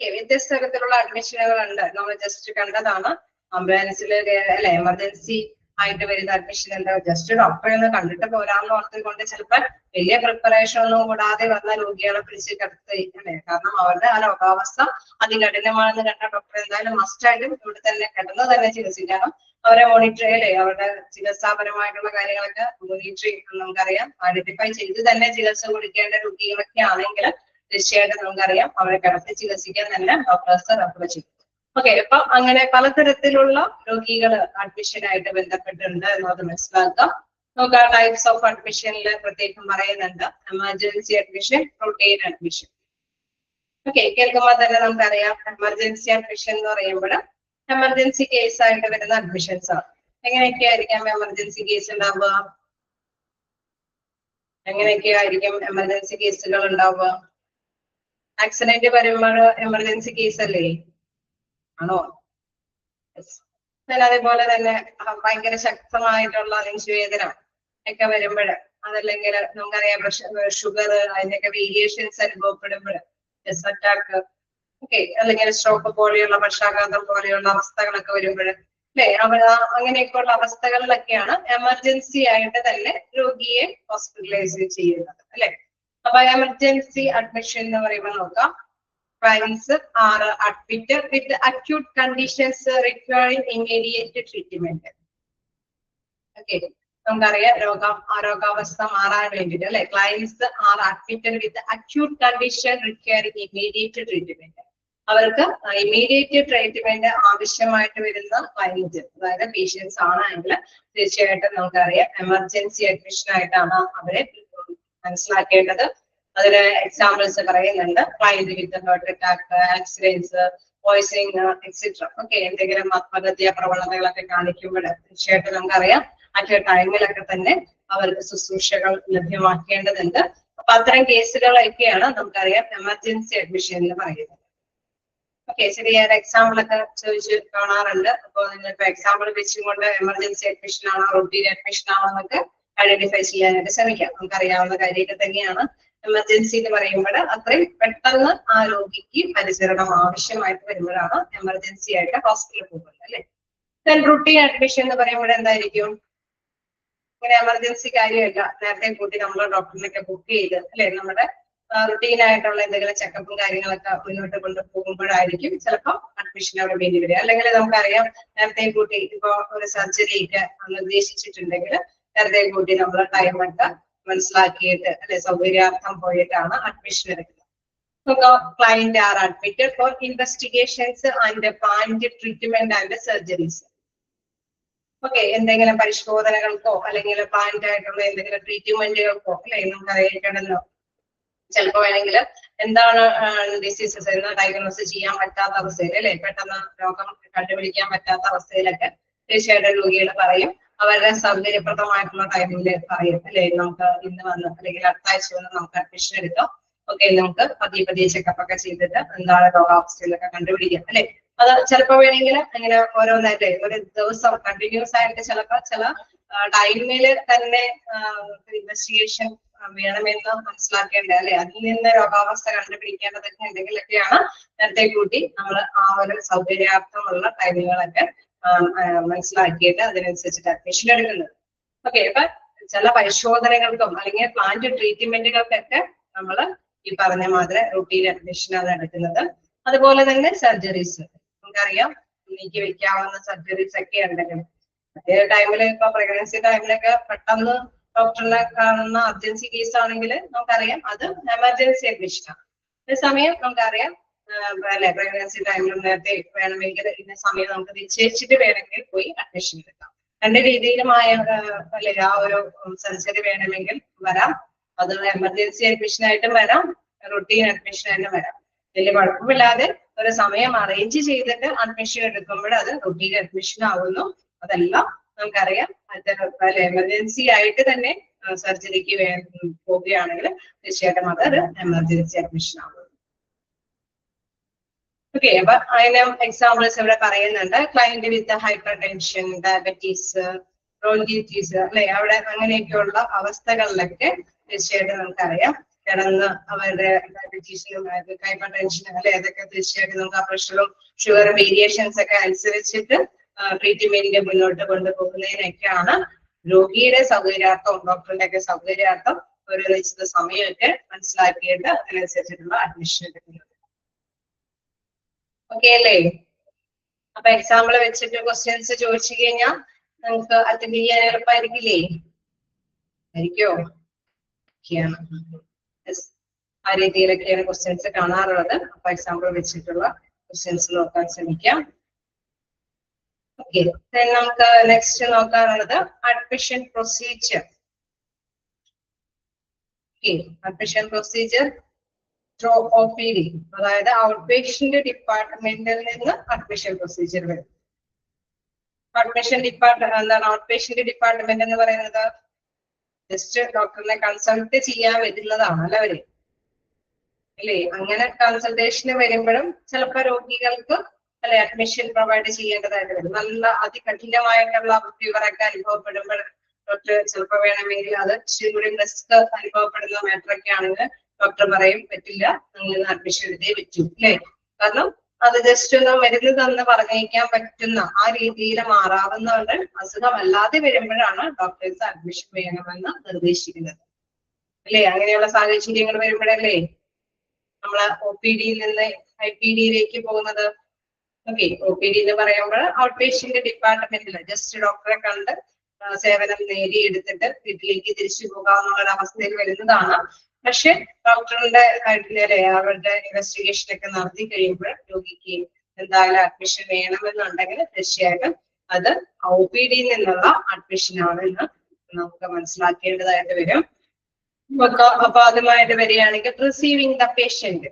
വ്യത്യസ്ത തരത്തിലുള്ള അഡ്മിഷനുകൾ ഉണ്ട്. നമ്മൾ ജസ്റ്റ് കണ്ടതാണ് ആംബുലൻസിൽ അല്ലെ എമർജൻസി ആയിട്ട് വരുന്ന അഡ്മിഷൻ ഉണ്ട്. ജസ്റ്റ് ഡോക്ടറെ ഒന്ന് കണ്ടിട്ട് പോരാന്ന് ഓർത്തത് കൊണ്ട് ചിലപ്പോൾ വലിയ പ്രിപ്പറേഷൻ ഒന്നും കൂടാതെ വന്ന രോഗികളെ പിടിച്ച് കിടത്തില്ലേ. കാരണം അവരുടെ ആ രോഗാവസ്ഥ അതികഠിനമാണെന്ന് കണ്ട ഡോക്ടർ എന്തായാലും മസ്റ്റായിട്ടും ഇവിടെ തന്നെ കിടന്ന് തന്നെ ചികിത്സിക്കണം. അവരെ മോണിറ്റർ ചെയ്യല്ലേ, അവരുടെ ചികിത്സാപരമായിട്ടുള്ള കാര്യങ്ങളൊക്കെ മോണിറ്റർ നമുക്കറിയാം ഐഡന്റിഫൈ ചെയ്ത് തന്നെ ചികിത്സ കൊടുക്കേണ്ട രോഗികളൊക്കെ ആണെങ്കിൽ തീർച്ചയായിട്ടും നമുക്കറിയാം അവരെ കിടത്തി ചികിത്സിക്കാൻ തന്നെ ഡോക്ടേഴ്സ് റെഫർ ചെയ്യും. ഓക്കെ, അപ്പൊ അങ്ങനെ പലതരത്തിലുള്ള രോഗികൾ അഡ്മിഷനായിട്ട് ബന്ധപ്പെട്ടിട്ടുണ്ട് എന്നത് മനസ്സിലാക്കാം. നമുക്ക് ആ ടൈപ്സ് ഓഫ് അഡ്മിഷനിൽ പ്രത്യേകം പറയുന്നുണ്ട്. Emergency admission, routine admission. Okay, കേൾക്കുമ്പോൾ തന്നെ നമുക്കറിയാം എമർജൻസി അഡ്മിഷൻ എന്ന് പറയുമ്പോൾ എമർജൻസി കേസ് ആയിട്ട് വരുന്ന അഡ്മിഷൻസ് ആണ്. എങ്ങനെയൊക്കെ ആയിരിക്കാം എമർജൻസി കേസ് ഉണ്ടാവുക? എങ്ങനെയൊക്കെ ആയിരിക്കും എമർജൻസി കേസുകൾ ഉണ്ടാവുക? ആക്സിഡന്റ് വരുമ്പോൾ എമർജൻസി കേസ് അല്ലേ? ആണോ? അതേപോലെ തന്നെ ഭയങ്കര ശക്തമായിട്ടുള്ള നെഞ്ചുവേദന ഒക്കെ വരുമ്പോൾ, അതല്ലെങ്കിൽ നമുക്കറിയാം ഷുഗർ അതിന്റെയൊക്കെ വേരിയേഷൻസ് അനുഭവപ്പെടുമ്പോൾ, അറ്റാക്ക് ഓക്കെ, അല്ലെങ്കിൽ സ്ട്രോക്ക് പോലെയുള്ള പക്ഷാഘാതം പോലെയുള്ള അവസ്ഥകളൊക്കെ വരുമ്പോൾ അല്ലെ, അങ്ങനെയൊക്കെയുള്ള അവസ്ഥകളിലൊക്കെയാണ് എമർജൻസി ആയിട്ട് തന്നെ രോഗിയെ ഹോസ്പിറ്റലൈസ് ചെയ്യുന്നത് അല്ലെ. അപ്പൊ എമർജൻസി അഡ്മിഷൻ എന്ന് പറയുമ്പോൾ നോക്കാം, clients are admitted with acute conditions requiring immediate treatment. Okay, നമുക്കറിയാം രോഗാവസ്ഥ മാറാൻ വേണ്ടിയിട്ട് അല്ലെ, clients are admitted with acute condition requiring immediate treatment. അവർക്ക് ഇമ്മീഡിയറ്റ് ട്രീറ്റ്മെന്റ് ആവശ്യമായിട്ട് വരുന്ന ക്ലയന്റ്, അതായത് പേഷ്യൻസ് ആണെങ്കിൽ തീർച്ചയായിട്ടും നമുക്കറിയാം എമർജൻസി അഡ്മിഷൻ ആയിട്ടാണ് അവരെ മനസ്സിലാക്കേണ്ടത്. അതിന് എക്സാമ്പിൾസ് പറയുന്നുണ്ട്. Client with heart attack, accidents, poisoning etcetera. Okay, എന്തെങ്കിലും ആത്മഹത്യാ പ്രവണതകളൊക്കെ കാണിക്കുമ്പോൾ തീർച്ചയായിട്ടും നമുക്കറിയാം മറ്റു ടൈമിലൊക്കെ തന്നെ അവർക്ക് ശുശ്രൂഷകൾ ലഭ്യമാക്കേണ്ടതുണ്ട്. അപ്പൊ അത്തരം കേസുകളൊക്കെയാണ് നമുക്കറിയാം എമർജൻസി അഡ്മിഷൻ എന്ന് പറയുന്നത്. ഓക്കെ, ചെറിയ എക്സാമ്പിൾ ഒക്കെ ചോദിച്ച് കാണാറുണ്ട്. അപ്പോൾ നിങ്ങൾക്ക് എക്സാമ്പിൾ വെച്ചുകൊണ്ട് എമർജൻസി അഡ്മിഷൻ ആണോ റൂട്ടീൻ അഡ്മിഷൻ ആണോ എന്നൊക്കെ ഐഡന്റിഫൈ ചെയ്യാനായിട്ട് ശ്രമിക്കാം. നമുക്കറിയാവുന്ന കാര്യമൊക്കെ തന്നെയാണ്. എമർജൻസി എന്ന് പറയുമ്പോൾ അത്രയും പെട്ടെന്ന് ആ രോഗിക്ക് പരിചരണം ആവശ്യമായിട്ട് വരുമ്പോഴാണ് എമർജൻസി ആയിട്ട് ഹോസ്പിറ്റലിൽ പോകുന്നത് അല്ലെ. റൂട്ടീൻ അഡ്മിഷൻ എന്ന് പറയുമ്പോൾ എന്തായിരിക്കും? ഇങ്ങനെ എമർജൻസി കാര്യമല്ല, നേരത്തെ കൂട്ടി നമ്മൾ ഡോക്ടറിനൊക്കെ ബുക്ക് ചെയ്ത് അല്ലെ നമ്മുടെ റുട്ടീൻ ആയിട്ടുള്ള എന്തെങ്കിലും ചെക്കപ്പും കാര്യങ്ങളൊക്കെ മുന്നോട്ട് കൊണ്ടുപോകുമ്പോഴായിരിക്കും ചിലപ്പോൾ അഡ്മിഷൻ അവിടെ വേണ്ടി വരിക. അല്ലെങ്കിൽ നമുക്കറിയാം നേരത്തെ കൂട്ടി ഇപ്പൊ ഒരു സർജറി ഒക്കെ നിർദ്ദേശിച്ചിട്ടുണ്ടെങ്കിൽ നേരത്തെ കൂട്ടി നമ്മൾ ടൈമൊക്കെ മനസ്സിലാക്കിയിട്ട് അല്ലെ സൗകര്യാർത്ഥം പോയിട്ടാണ് അഡ്മിഷൻ എടുക്കുന്നത്. Client are admitted for investigations and planned treatment and surgeries. Okay, എന്തെങ്കിലും പരിശോധനകൾക്കോ അല്ലെങ്കിൽ പ്ലാൻഡ് ആയിട്ടുള്ള എന്തെങ്കിലും ട്രീറ്റ്മെന്റുകൾക്കോ അല്ലെ നമുക്ക് അറിയിക്കണമല്ലോ. ചിലപ്പോ വേണമെങ്കിൽ എന്താണ് ഡിസീസസ് എന്ന് ഡയഗ്നോസ് ചെയ്യാൻ പറ്റാത്ത അവസ്ഥയിൽ അല്ലെ പെട്ടെന്ന് രോഗം കണ്ടുപിടിക്കാൻ പറ്റാത്ത അവസ്ഥയിലൊക്കെ തീർച്ചയായിട്ടും രോഗികൾ പറയും, അവരുടെ സൗകര്യപ്രദമായിട്ടുള്ള ടൈമിൽ പറയും അല്ലെ നമുക്ക് ഇന്ന് വന്ന് അല്ലെങ്കിൽ അടുത്ത ആഴ്ച വന്ന് നമുക്ക് അഡ്മിഷൻ എടുക്കാം. ഓക്കെ, നമുക്ക് പതിയെ ചെക്കപ്പ് ഒക്കെ ചെയ്തിട്ട് എന്താണ് രോഗാവസ്ഥയിലൊക്കെ കണ്ടുപിടിക്കാം അല്ലെ. അത് ചിലപ്പോ വേണമെങ്കിൽ അങ്ങനെ ഓരോന്നായിട്ട് ഒരു ദിവസം കണ്ടിന്യൂസ് ആയിട്ട് ചിലപ്പോ ചില ടൈമില് തന്നെ ഇൻവെസ്റ്റിഗേഷൻ വേണമെന്ന് മനസ്സിലാക്കേണ്ടത് അല്ലെ. അതിൽ നിന്ന് രോഗാവസ്ഥ കണ്ടുപിടിക്കേണ്ടതൊക്കെ എന്തെങ്കിലുമൊക്കെയാണ് നേരത്തെ കൂട്ടി നമ്മൾ ആ ഒരു സൗകര്യാർത്ഥമുള്ള ടൈമുകളൊക്കെ മനസ്സിലാക്കിയിട്ട് അതിനനുസരിച്ചിട്ട് അഡ്മിഷൻ എടുക്കുന്നത്. ഓക്കെ, അപ്പൊ ചില പരിശോധനകൾക്കും അല്ലെങ്കിൽ പ്ലാന്റ് ട്രീറ്റ്മെന്റുകൾക്കൊക്കെ നമ്മൾ ഈ പറഞ്ഞ മാതിരി റൂട്ടീൻ അഡ്മിഷനാണ് എടുക്കുന്നത്. അതുപോലെ തന്നെ സർജറീസ് നമുക്കറിയാം, നീക്കി വെക്കാവുന്ന സർജറീസ് ഒക്കെ ഉണ്ടെങ്കിൽ അതേ ടൈമിൽ ഇപ്പൊ പ്രഗ്നൻസി ടൈമിലൊക്കെ പെട്ടെന്ന് ഡോക്ടറിനെ കാണുന്ന അർജൻസി കേസ് ആണെങ്കിൽ നമുക്കറിയാം അത് എമർജൻസി അഡ്മിഷനാണ്. അതേസമയം നമുക്കറിയാം അല്ലെ പ്രഗ്നൻസി ടൈമിലും നേരത്തെ വേണമെങ്കിൽ ഇന്ന സമയം നമുക്ക് നിശ്ചയിച്ചിട്ട് വേണമെങ്കിൽ പോയി അഡ്മിഷൻ എടുക്കാം. രണ്ട് രീതിയിലുമായ അല്ലെ ആ ഒരു സർജറി വേണമെങ്കിൽ വരാം. അത് എമർജൻസി അഡ്മിഷൻ ആയിട്ടും വരാം, റൂട്ടീൻ അഡ്മിഷൻ ആയിട്ടും വരാം. വലിയ കുഴപ്പമില്ലാതെ ഒരു സമയം അറേഞ്ച് ചെയ്തിട്ട് അഡ്മിഷൻ എടുക്കുമ്പോൾ അത് റൂട്ടീൻ അഡ്മിഷൻ ആവുന്നു. അതെല്ലാം നമുക്കറിയാം അത് എമർജൻസി ആയിട്ട് തന്നെ സർജറിക്ക് പോവുകയാണെങ്കിൽ തീർച്ചയായിട്ടും അതൊരു എമർജൻസി അഡ്മിഷൻ ആവുന്നു. ഓക്കെ, അപ്പൊ അതിന് എക്സാമ്പിൾസ് ഇവിടെ പറയുന്നുണ്ട്. ക്ലയന്റ് വിത്ത് ഹൈപ്പർ ടെൻഷൻ, ഡയബറ്റീസ്, ബ്രോങ്കിറ്റിസ് അല്ലെ, അവിടെ അങ്ങനെയൊക്കെയുള്ള അവസ്ഥകളിലൊക്കെ തീർച്ചയായിട്ടും നമുക്കറിയാം കിടന്ന് അവരുടെ ഡയബറ്റീസിനും ഹൈപ്പർ ടെൻഷനും അല്ലെ അതൊക്കെ തീർച്ചയായിട്ടും നമുക്ക് ആ പ്രഷറും ഷുഗർ വേരിയേഷൻസ് ഒക്കെ അനുസരിച്ചിട്ട് ട്രീറ്റ്മെന്റ് മുന്നോട്ട് കൊണ്ടുപോകുന്നതിനൊക്കെയാണ് രോഗിയുടെ സൗകര്യാർത്ഥം ഡോക്ടറിന്റെ ഒക്കെ സൗകര്യാർത്ഥം ഒരു നിശ്ചിത സമയമൊക്കെ മനസ്സിലാക്കിയിട്ട് അതിനനുസരിച്ചിട്ടുള്ള അഡ്മിഷൻ എടുക്കുന്നത്. ഓക്കെ അല്ലേ? അപ്പൊ എക്സാമ്പിൾ വെച്ചിട്ട് ക്വസ്റ്റ്യൻസ് ചോദിച്ചു കഴിഞ്ഞാൽ നമുക്ക് അറ്റൻഡ് ചെയ്യാൻ എളുപ്പമായിരിക്കില്ലേ? ആയിരിക്കോ? ആ രീതിയിലൊക്കെയാണ് ക്വസ്റ്റ്യൻസ് കാണാറുള്ളത്. അപ്പൊ എക്സാമ്പിൾ വെച്ചിട്ടുള്ള ക്വസ്റ്റ്യൻസ് നോക്കാൻ ശ്രമിക്കാം. ഓക്കെ, നമുക്ക് നെക്സ്റ്റ് നോക്കാനുള്ളത് admission procedure. Admission procedure through OPD, അതായത് ഔട്ട് പേഷ്യന്റ് ഡിപ്പാർട്ട്മെന്റിൽ നിന്ന് അഡ്മിഷൻ പ്രൊസീജിയർ വരും. അഡ്മിഷൻ ഡിപ്പാർട്ട്മെന്റ് എന്താണ്? ഔട്ട് പേഷ്യന്റ് ഡിപ്പാർട്ട്മെന്റ് എന്ന് പറയുന്നത് ജസ്റ്റ് ഡോക്ടറിനെ കൺസൾട്ട് ചെയ്യാൻ വരുന്നതാണ് അല്ല അവര് അല്ലേ. അങ്ങനെ കൺസൾട്ടേഷന് വരുമ്പോഴും ചിലപ്പോൾ രോഗികൾക്ക് അല്ലെ അഡ്മിഷൻ പ്രൊവൈഡ് ചെയ്യേണ്ടതായിട്ട് വരും. നല്ല അതികഠിനമായിട്ടുള്ള ഫീവറൊക്കെ അനുഭവപ്പെടുമ്പോൾ ഡോക്ടർ ചിലപ്പോൾ വേണമെങ്കിൽ അത് ഇച്ചിരി കൂടി റിസ്ക് അനുഭവപ്പെടുന്ന മാറ്ററൊക്കെ ആണെങ്കിൽ ഡോക്ടർ പറയും പറ്റില്ല, നിങ്ങൾ അഡ്മിഷൻ എടുത്തേ പറ്റൂ അല്ലേ. കാരണം അത് ജസ്റ്റ് ഒന്ന് മരുന്ന് തന്ന് പറഞ്ഞയക്കാൻ പറ്റുന്ന ആ രീതിയിൽ മാറാവുന്നവരുടെ അസുഖമല്ലാതെ വരുമ്പോഴാണ് ഡോക്ടേഴ്സ് അഡ്മിഷൻ വേണമെന്ന് നിർദ്ദേശിക്കുന്നത് അല്ലേ. അങ്ങനെയുള്ള സാഹചര്യങ്ങൾ വരുമ്പോഴല്ലേ നമ്മള് OPDയിൽ നിന്ന് IPDയിലേക്ക് പോകുന്നത്. ഓക്കെ, OPD എന്ന് പറയുമ്പോൾ ഔട്ട് പേഷ്യന്റ് ഡിപ്പാർട്ട്മെന്റിൽ ജസ്റ്റ് ഡോക്ടറെ കണ്ട് സേവനം നേടിയെടുത്തിട്ട് വീട്ടിലേക്ക് തിരിച്ചു പോകാവുന്ന അവസ്ഥയിൽ വരുന്നതാണ്. പക്ഷെ ഡോക്ടറിന്റെ ആയിട്ടില്ലേ അവരുടെ ഇൻവെസ്റ്റിഗേഷൻ ഒക്കെ നടത്തി കഴിയുമ്പോൾ രോഗിക്ക് എന്തായാലും അഡ്മിഷൻ വേണമെന്നുണ്ടെങ്കിൽ തീർച്ചയായിട്ടും അത് OPDയിൽ നിന്നുള്ള അഡ്മിഷൻ ആണെന്ന് നമുക്ക് മനസ്സിലാക്കേണ്ടതായിട്ട് വരും. അപ്പൊ അതുമായിട്ട് വരികയാണെങ്കിൽ receiving the patient,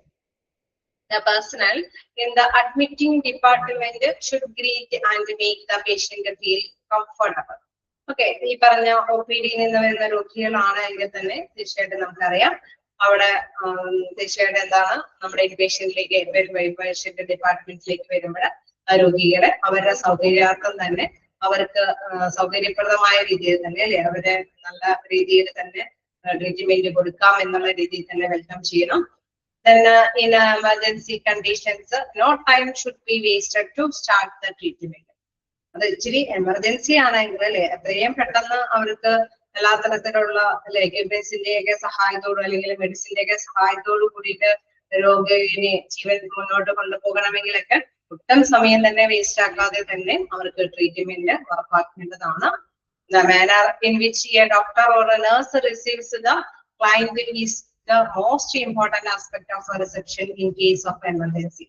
the personnel in the admitting department should greet and make the patient feel comfortable. Okay, ഈ പറഞ്ഞ OPDയിൽ നിന്ന് വരുന്ന രോഗികളാണ് എങ്കിൽ തന്നെ തീർച്ചയായിട്ടും നമുക്കറിയാം അവിടെ തീർച്ചയായിട്ടും എന്താണ് നമ്മുടെ ഇൻപേഷ്യന്റിലേക്ക് പേഷ്യന്റ് ഡിപ്പാർട്ട്മെന്റിലേക്ക് വരുമ്പോൾ ആ രോഗികളെ അവരുടെ സൗകര്യാർത്ഥം തന്നെ അവർക്ക് സൗകര്യപ്രദമായ രീതിയിൽ തന്നെ അല്ലെ അവരെ നല്ല രീതിയിൽ തന്നെ ട്രീറ്റ്മെന്റ് കൊടുക്കാം എന്നുള്ള രീതിയിൽ തന്നെ വെൽക്കം ചെയ്യണം. Then in emergency conditions, no time should be wasted to start the treatment. അത് ഇച്ചിരി എമർജൻസി ആണെങ്കിൽ അല്ലെ എത്രയും പെട്ടെന്ന് അവർക്ക് എല്ലാ തരത്തിലുള്ള അല്ലെ എക്യുപ്മെന്റ്സിന്റെ ഒക്കെ സഹായത്തോടും അല്ലെങ്കിൽ മെഡിസിന്റെ ഒക്കെ സഹായത്തോടു കൂടിയിട്ട് രോഗിയെ ജീവൻ മുന്നോട്ട് കൊണ്ടുപോകണമെങ്കിലൊക്കെ ഒട്ടും സമയം തന്നെ വേസ്റ്റ് ആക്കാതെ തന്നെ അവർക്ക് treatment ഉറപ്പാക്കേണ്ടതാണ്. The manner in which a doctor or a nurse receives the client is the most important aspect of a reception in case of emergency.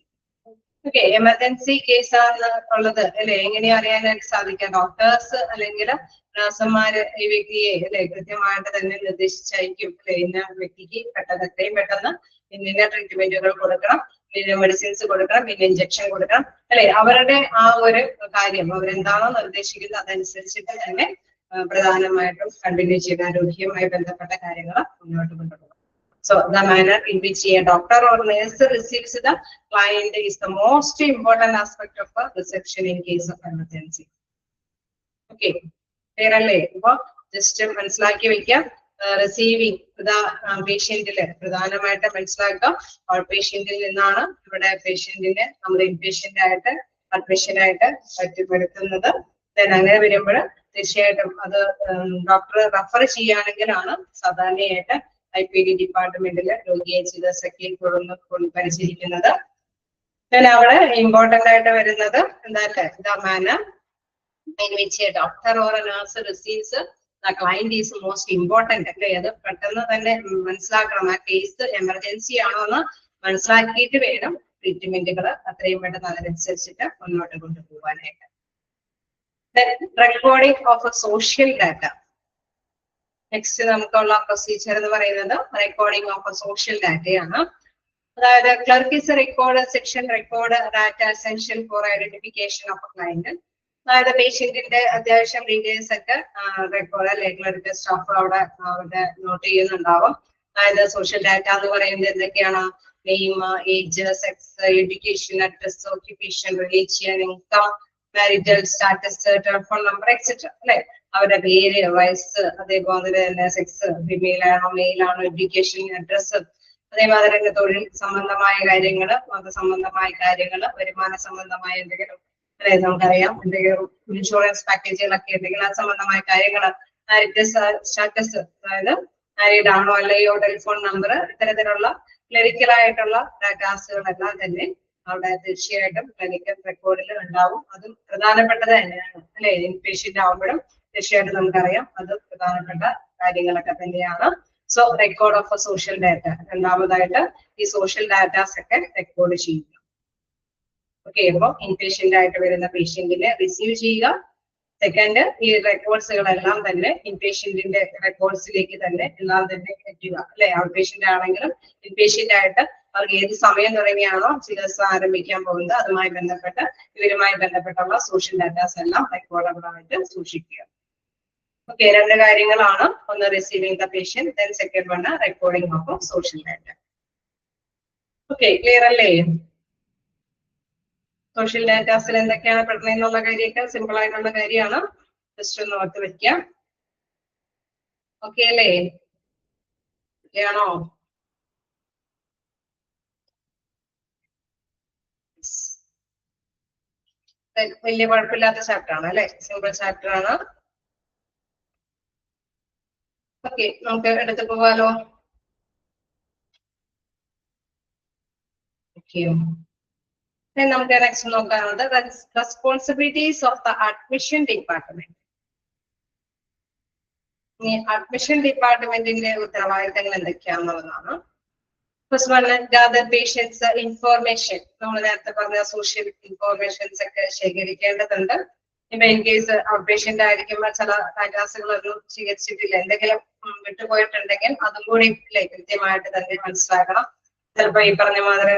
Okay, emergency case ആണ് ഉള്ളത് അല്ലെ, എങ്ങനെ അറിയാനായിട്ട് സാധിക്കാം? ഡോക്ടേഴ്സ് അല്ലെങ്കിൽ നഴ്സുമാര് ഈ വ്യക്തിയെ അല്ലെ കൃത്യമായിട്ട് തന്നെ നിർദ്ദേശിച്ചായിരിക്കും അല്ലെ, ഇന്ന വ്യക്തിക്ക് പെട്ടെന്ന് എത്രയും പെട്ടെന്ന് ഇന്ന ട്രീറ്റ്മെന്റുകൾ കൊടുക്കണം, പിന്നെ മെഡിസിൻസ് കൊടുക്കണം, പിന്നെ ഇഞ്ചക്ഷൻ കൊടുക്കണം അല്ലെ. അവരുടെ ആ ഒരു കാര്യം അവരെന്താണോ നിർദ്ദേശിക്കുന്നത് അതനുസരിച്ചിട്ട് തന്നെ പ്രധാനമായിട്ടും കണ്ടിന്യൂ ചെയ്ത് ആരോഗ്യവുമായി ബന്ധപ്പെട്ട കാര്യങ്ങൾ മുന്നോട്ട് കൊണ്ടുപോകും. So the manner in which a doctor or nurse receives the client is the most important aspect of a reception in case of emergency. Okay, clear alle? Appo just മനസ്സിലാക്കി വെക്കാം. റിസീവിംഗ് പേഷ്യന്റില് പ്രധാനമായിട്ട് മനസ്സിലാക്കാം. Out പേഷ്യന്റിൽ നിന്നാണ് ഇവിടെ പേഷ്യന്റിനെ നമ്മൾ inpatient ആയിട്ട് admission ആയിട്ട് വരുത്തുന്നത്. അങ്ങനെ വരുമ്പോൾ തീർച്ചയായിട്ടും അത് ഡോക്ടർ റെഫർ ചെയ്യുകയാണെങ്കിലാണ് സാധാരണയായിട്ട് IPD ഡിപ്പാർട്ട്മെന്റില് രോഗിയെ ചികിത്സയ്ക്ക് പരിചരിക്കുന്നത്. അവിടെ ഇമ്പോർട്ടന്റ് ആയിട്ട് വരുന്നത് എന്താല്ലേ, the manner in which a doctor or a nurse receives the client is most important. അല്ലേ, അത് പെട്ടെന്ന് തന്നെ മനസ്സിലാക്കണം. ആ കേസ് എമർജൻസി ആണോ എന്ന് മനസ്സിലാക്കിയിട്ട് വേണം ട്രീറ്റ്മെന്റുകൾ അത്രയും പെട്ടെന്ന് അതിനനുസരിച്ചിട്ട് മുന്നോട്ട് കൊണ്ടുപോകാനായിട്ട്. Recording of social data. Next നമുക്കുള്ള പ്രൊസീജിയർ എന്ന് പറയുന്നത് റെക്കോർഡിംഗ് ഓഫ് സോഷ്യൽ ഡാറ്റയാണ്. അതായത് clerk is record section record data essential for identification of client. അതായത് പേഷ്യന്റിന്റെ അത്യാവശ്യം ഡീറ്റെയിൽസ് ഒക്കെ റെക്കോർഡ് അല്ലെ ക്ലർക്ക് സ്റ്റാഫ് അവിടെ നോട്ട് ചെയ്യുന്നുണ്ടാവും. അതായത് സോഷ്യൽ ഡാറ്റ എന്ന് പറയുന്നത് എന്തൊക്കെയാണ്? Name, age, sex, education, address, occupation, religion, income, marital status, telephone number etcetera അല്ലെ. അവരുടെ പേര്, വയസ്സ്, അതേപോലെ തന്നെ സെക്സ്, ഫീമെയിൽ ആണോ മെയിൽ ആണോ, എഡ്യൂക്കേഷൻ, അഡ്രസ്, അതേപോലെ തന്നെ തൊഴിൽ സംബന്ധമായ കാര്യങ്ങള്, മത സംബന്ധമായ കാര്യങ്ങള്, വരുമാന സംബന്ധമായ എന്തെങ്കിലും അല്ലെ നമുക്കറിയാം, എന്തെങ്കിലും ഇൻഷുറൻസ് പാക്കേജുകളൊക്കെ ഉണ്ടെങ്കിൽ അത് സംബന്ധമായ കാര്യങ്ങള്, മാരിറ്റൽ സ്റ്റാറ്റസ് അതായത് മാരീഡ് ആണോ അല്ലയോ, ടെലിഫോൺ നമ്പർ, ഇത്തരത്തിലുള്ള ക്ലിനിക്കലായിട്ടുള്ള ഡാറ്റാസുകളെല്ലാം തന്നെ അവിടെ തീർച്ചയായിട്ടും ക്ലിനിക്കൽ റെക്കോർഡിൽ ഉണ്ടാവും. അതും പ്രധാനപ്പെട്ടത് തന്നെയാണ് അല്ലെ. ഇൻപേഷ്യന്റ് ആവുമ്പോഴും തീർച്ചയായിട്ടും നമുക്കറിയാം അത് പ്രധാനപ്പെട്ട കാര്യങ്ങളൊക്കെ തന്നെയാണ്. So record of social data. രണ്ടാമതായിട്ട് ഈ സോഷ്യൽ ഡാറ്റാസ് ഒക്കെ റെക്കോർഡ് ചെയ്യുക. ഓക്കെ, അപ്പൊ ഇൻപേഷ്യന്റ് ആയിട്ട് വരുന്ന പേഷ്യന്റിനെ റിസീവ് ചെയ്യുക. സെക്കൻഡ്, ഈ റെക്കോർഡ്സുകളെല്ലാം തന്നെ ഇൻപേഷ്യന്റിന്റെ റെക്കോർഡ്സിലേക്ക് തന്നെ എല്ലാം തന്നെ എത്തുക അല്ലെ. ഔട്ട് പേഷ്യന്റ് ആണെങ്കിലും ഇൻപേഷ്യന്റ് ആയിട്ട് അവർക്ക് ഏത് സമയം തുടങ്ങിയാണോ ചികിത്സ ആരംഭിക്കാൻ പോകുന്നത് അതുമായി ബന്ധപ്പെട്ട് ഇവരുമായി ബന്ധപ്പെട്ടുള്ള സോഷ്യൽ ഡാറ്റാസ് എല്ലാം റെക്കോർഡബിളായിട്ട് സൂക്ഷിക്കുക. ഓക്കെ, രണ്ട് കാര്യങ്ങളാണ്. ഒന്ന് receiving the patient, then second one recording of social data. Okay, clear അല്ലേ? സോഷ്യൽ ഡാറ്റാസിൽ എന്തൊക്കെയാണ് പെടുന്നതെന്നുള്ള കാര്യമൊക്കെ സിമ്പിൾ ആയിട്ടുള്ള കാര്യമാണ്. ജസ്റ്റ് ഒന്ന് ഓർത്ത് വെക്കാം. ഓക്കെ അല്ലേ? ആണോ? വലിയ കുഴപ്പമില്ലാത്ത ചാപ്റ്റർ ആണ് അല്ലെ, സിമ്പിൾ ചാപ്റ്റർ ആണ്. ഓക്കെ, നമുക്ക് എടുത്തു പോവാലോ. ഓക്കെ, നമുക്ക് നെക്സ്റ്റ് നോക്കാനുള്ളത് responsibilities of the admission department. ഈ അഡ്മിഷൻ ഡിപ്പാർട്ട്മെന്റിന്റെ ഉത്തരവാദിത്തങ്ങൾ എന്തൊക്കെയാണെന്നുള്ളതാണ്. First one, gather patients information. നമ്മൾ നേരത്തെ പറഞ്ഞ സോഷ്യൽ ഇൻഫോർമേഷൻസ് ഒക്കെ ശേഖരിക്കേണ്ടതുണ്ട്. ഇപ്പൊ ഇൻ കേസ് ഔട്ട് പേഷ്യന്റ് ആയിരിക്കുമ്പോൾ ചില ഡാറ്റാസുകളൊന്നും സ്വീകരിച്ചിട്ടില്ല, എന്തെങ്കിലും വിട്ടുപോയിട്ടുണ്ടെങ്കിൽ അതും കൂടി കൃത്യമായിട്ട് തന്നെ മനസ്സിലാക്കണം. ചിലപ്പോ ഈ പറഞ്ഞ മാതിരി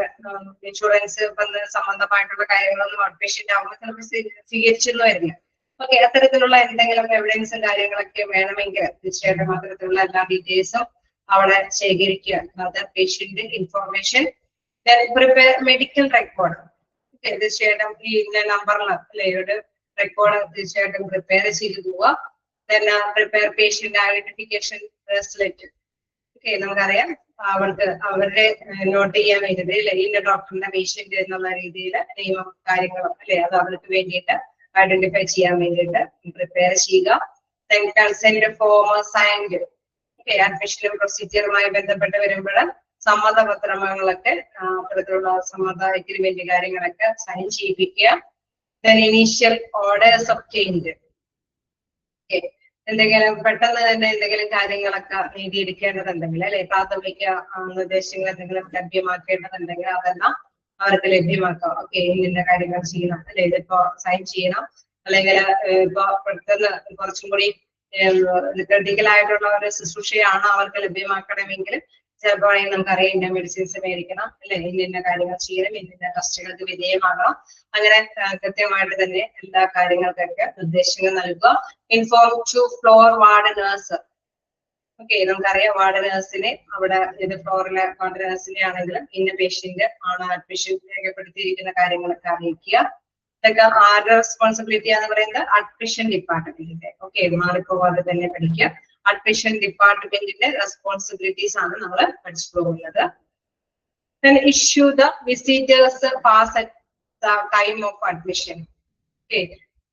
ഇൻഷുറൻസ് സംബന്ധമായിട്ടുള്ള കാര്യങ്ങളൊന്നും ഔട്ട് പേഷ്യന്റ് ആകുമ്പോൾ ചിലപ്പോൾ സ്വീകരിച്ചെന്ന് വരില്ല. ഓക്കെ, അത്തരത്തിലുള്ള എന്തെങ്കിലും എവിഡൻസും കാര്യങ്ങളൊക്കെ വേണമെങ്കിൽ തീർച്ചയായിട്ടും അത്തരത്തിലുള്ള എല്ലാ ഡീറ്റെയിൽസും അവിടെ ശേഖരിക്കുക. Other patient information, prepare medical record. തീർച്ചയായിട്ടും ഈ നമ്പറിൽ അല്ലെ ഒരു റെക്കോർഡ് തീർച്ചയായിട്ടും പ്രിപ്പയർ ചെയ്ത് പോവുക. Prepare patient identification bracelet. Okay, നമുക്കറിയാം അവർക്ക് അവരുടെ നോട്ട് ചെയ്യാൻ വേണ്ടിയിട്ട് അല്ലെ ഇന്ന ഡോക്ടറിന്റെ പേഷ്യന്റ് എന്നുള്ള രീതിയിൽ നിയമം കാര്യങ്ങളും അല്ലെ അത് അവർക്ക് വേണ്ടിയിട്ട് ഐഡന്റിഫൈ ചെയ്യാൻ വേണ്ടിയിട്ട് പ്രിപ്പയർ ചെയ്യുക. Consent form signed. അഡ്മിഷനും പ്രൊസീജിയറുമായി ബന്ധപ്പെട്ട് വരുമ്പോൾ സമ്മതപത്രങ്ങളൊക്കെ അത്തരത്തിലുള്ള സമ്മത എഗ്രിമെന്റ് കാര്യങ്ങളൊക്കെ സൈൻ ചെയ്യിപ്പിക്കുക. Initial orders of change. എന്തെങ്കിലും പെട്ടെന്ന് തന്നെ എന്തെങ്കിലും കാര്യങ്ങളൊക്കെ നേടിയെടുക്കേണ്ടതുണ്ടെങ്കിൽ അല്ലെ പ്രാഥമിക നിർദ്ദേശങ്ങൾ എന്തെങ്കിലും ലഭ്യമാക്കേണ്ടതുണ്ടെങ്കിൽ അതെല്ലാം അവർക്ക് ലഭ്യമാക്കാം. ഓക്കെ, ഇന്ന കാര്യങ്ങൾ ചെയ്യണം അല്ലെ, ഇതിപ്പോ സൈൻ ചെയ്യണം അല്ലെങ്കിൽ ഇപ്പൊ പെട്ടെന്ന് കുറച്ചും കൂടി ക്രിട്ടിക്കൽ ആയിട്ടുള്ള ഒരു ശുശ്രൂഷയാണ് അവർക്ക് ലഭ്യമാക്കണമെങ്കിൽ ചിലപ്പോൾ നമുക്കറിയാം ഇന്ന മെഡിസിൻസ് മേടിക്കണം അല്ലെ, ഇന്ന കാര്യങ്ങൾ ചെയ്യണം, ഇന്ന ടെസ്റ്റുകൾക്ക് വിധേയമാകണം. അങ്ങനെ കൃത്യമായിട്ട് തന്നെ എല്ലാ കാര്യങ്ങൾക്കൊക്കെ നിർദ്ദേശങ്ങൾ നൽകുക. Inform to floor ward nurse. Okay, നമുക്കറിയാം വാർഡ് നഴ്സിനെ അവിടെ ഇത് ഫ്ലോറിലെ വാർഡ് നഴ്സിനെ ആണെങ്കിലും ഇന്ന പേഷ്യന്റ് ആണ് അഡ്മിഷൻ രേഖപ്പെടുത്തിയിരിക്കുന്ന കാര്യങ്ങളൊക്കെ അറിയിക്കുക. ഇതൊക്കെ ആരുടെ റെസ്പോൺസിബിലിറ്റി എന്ന് പറയുന്നത് അഡ്മിഷൻ ഡിപ്പാർട്ട്മെന്റിന്റെ. ഓക്കെ, മാറിപ്പോവാതെ തന്നെ പഠിക്കുക. അഡ്മിഷൻ ഡിപ്പാർട്ട്മെന്റിന്റെ റെസ്പോൺസിബിലിറ്റീസ് ആണ് നമ്മൾ പഠിച്ചു പോകുന്നത്. Then issue the visitors pass at the time of admission. Okay,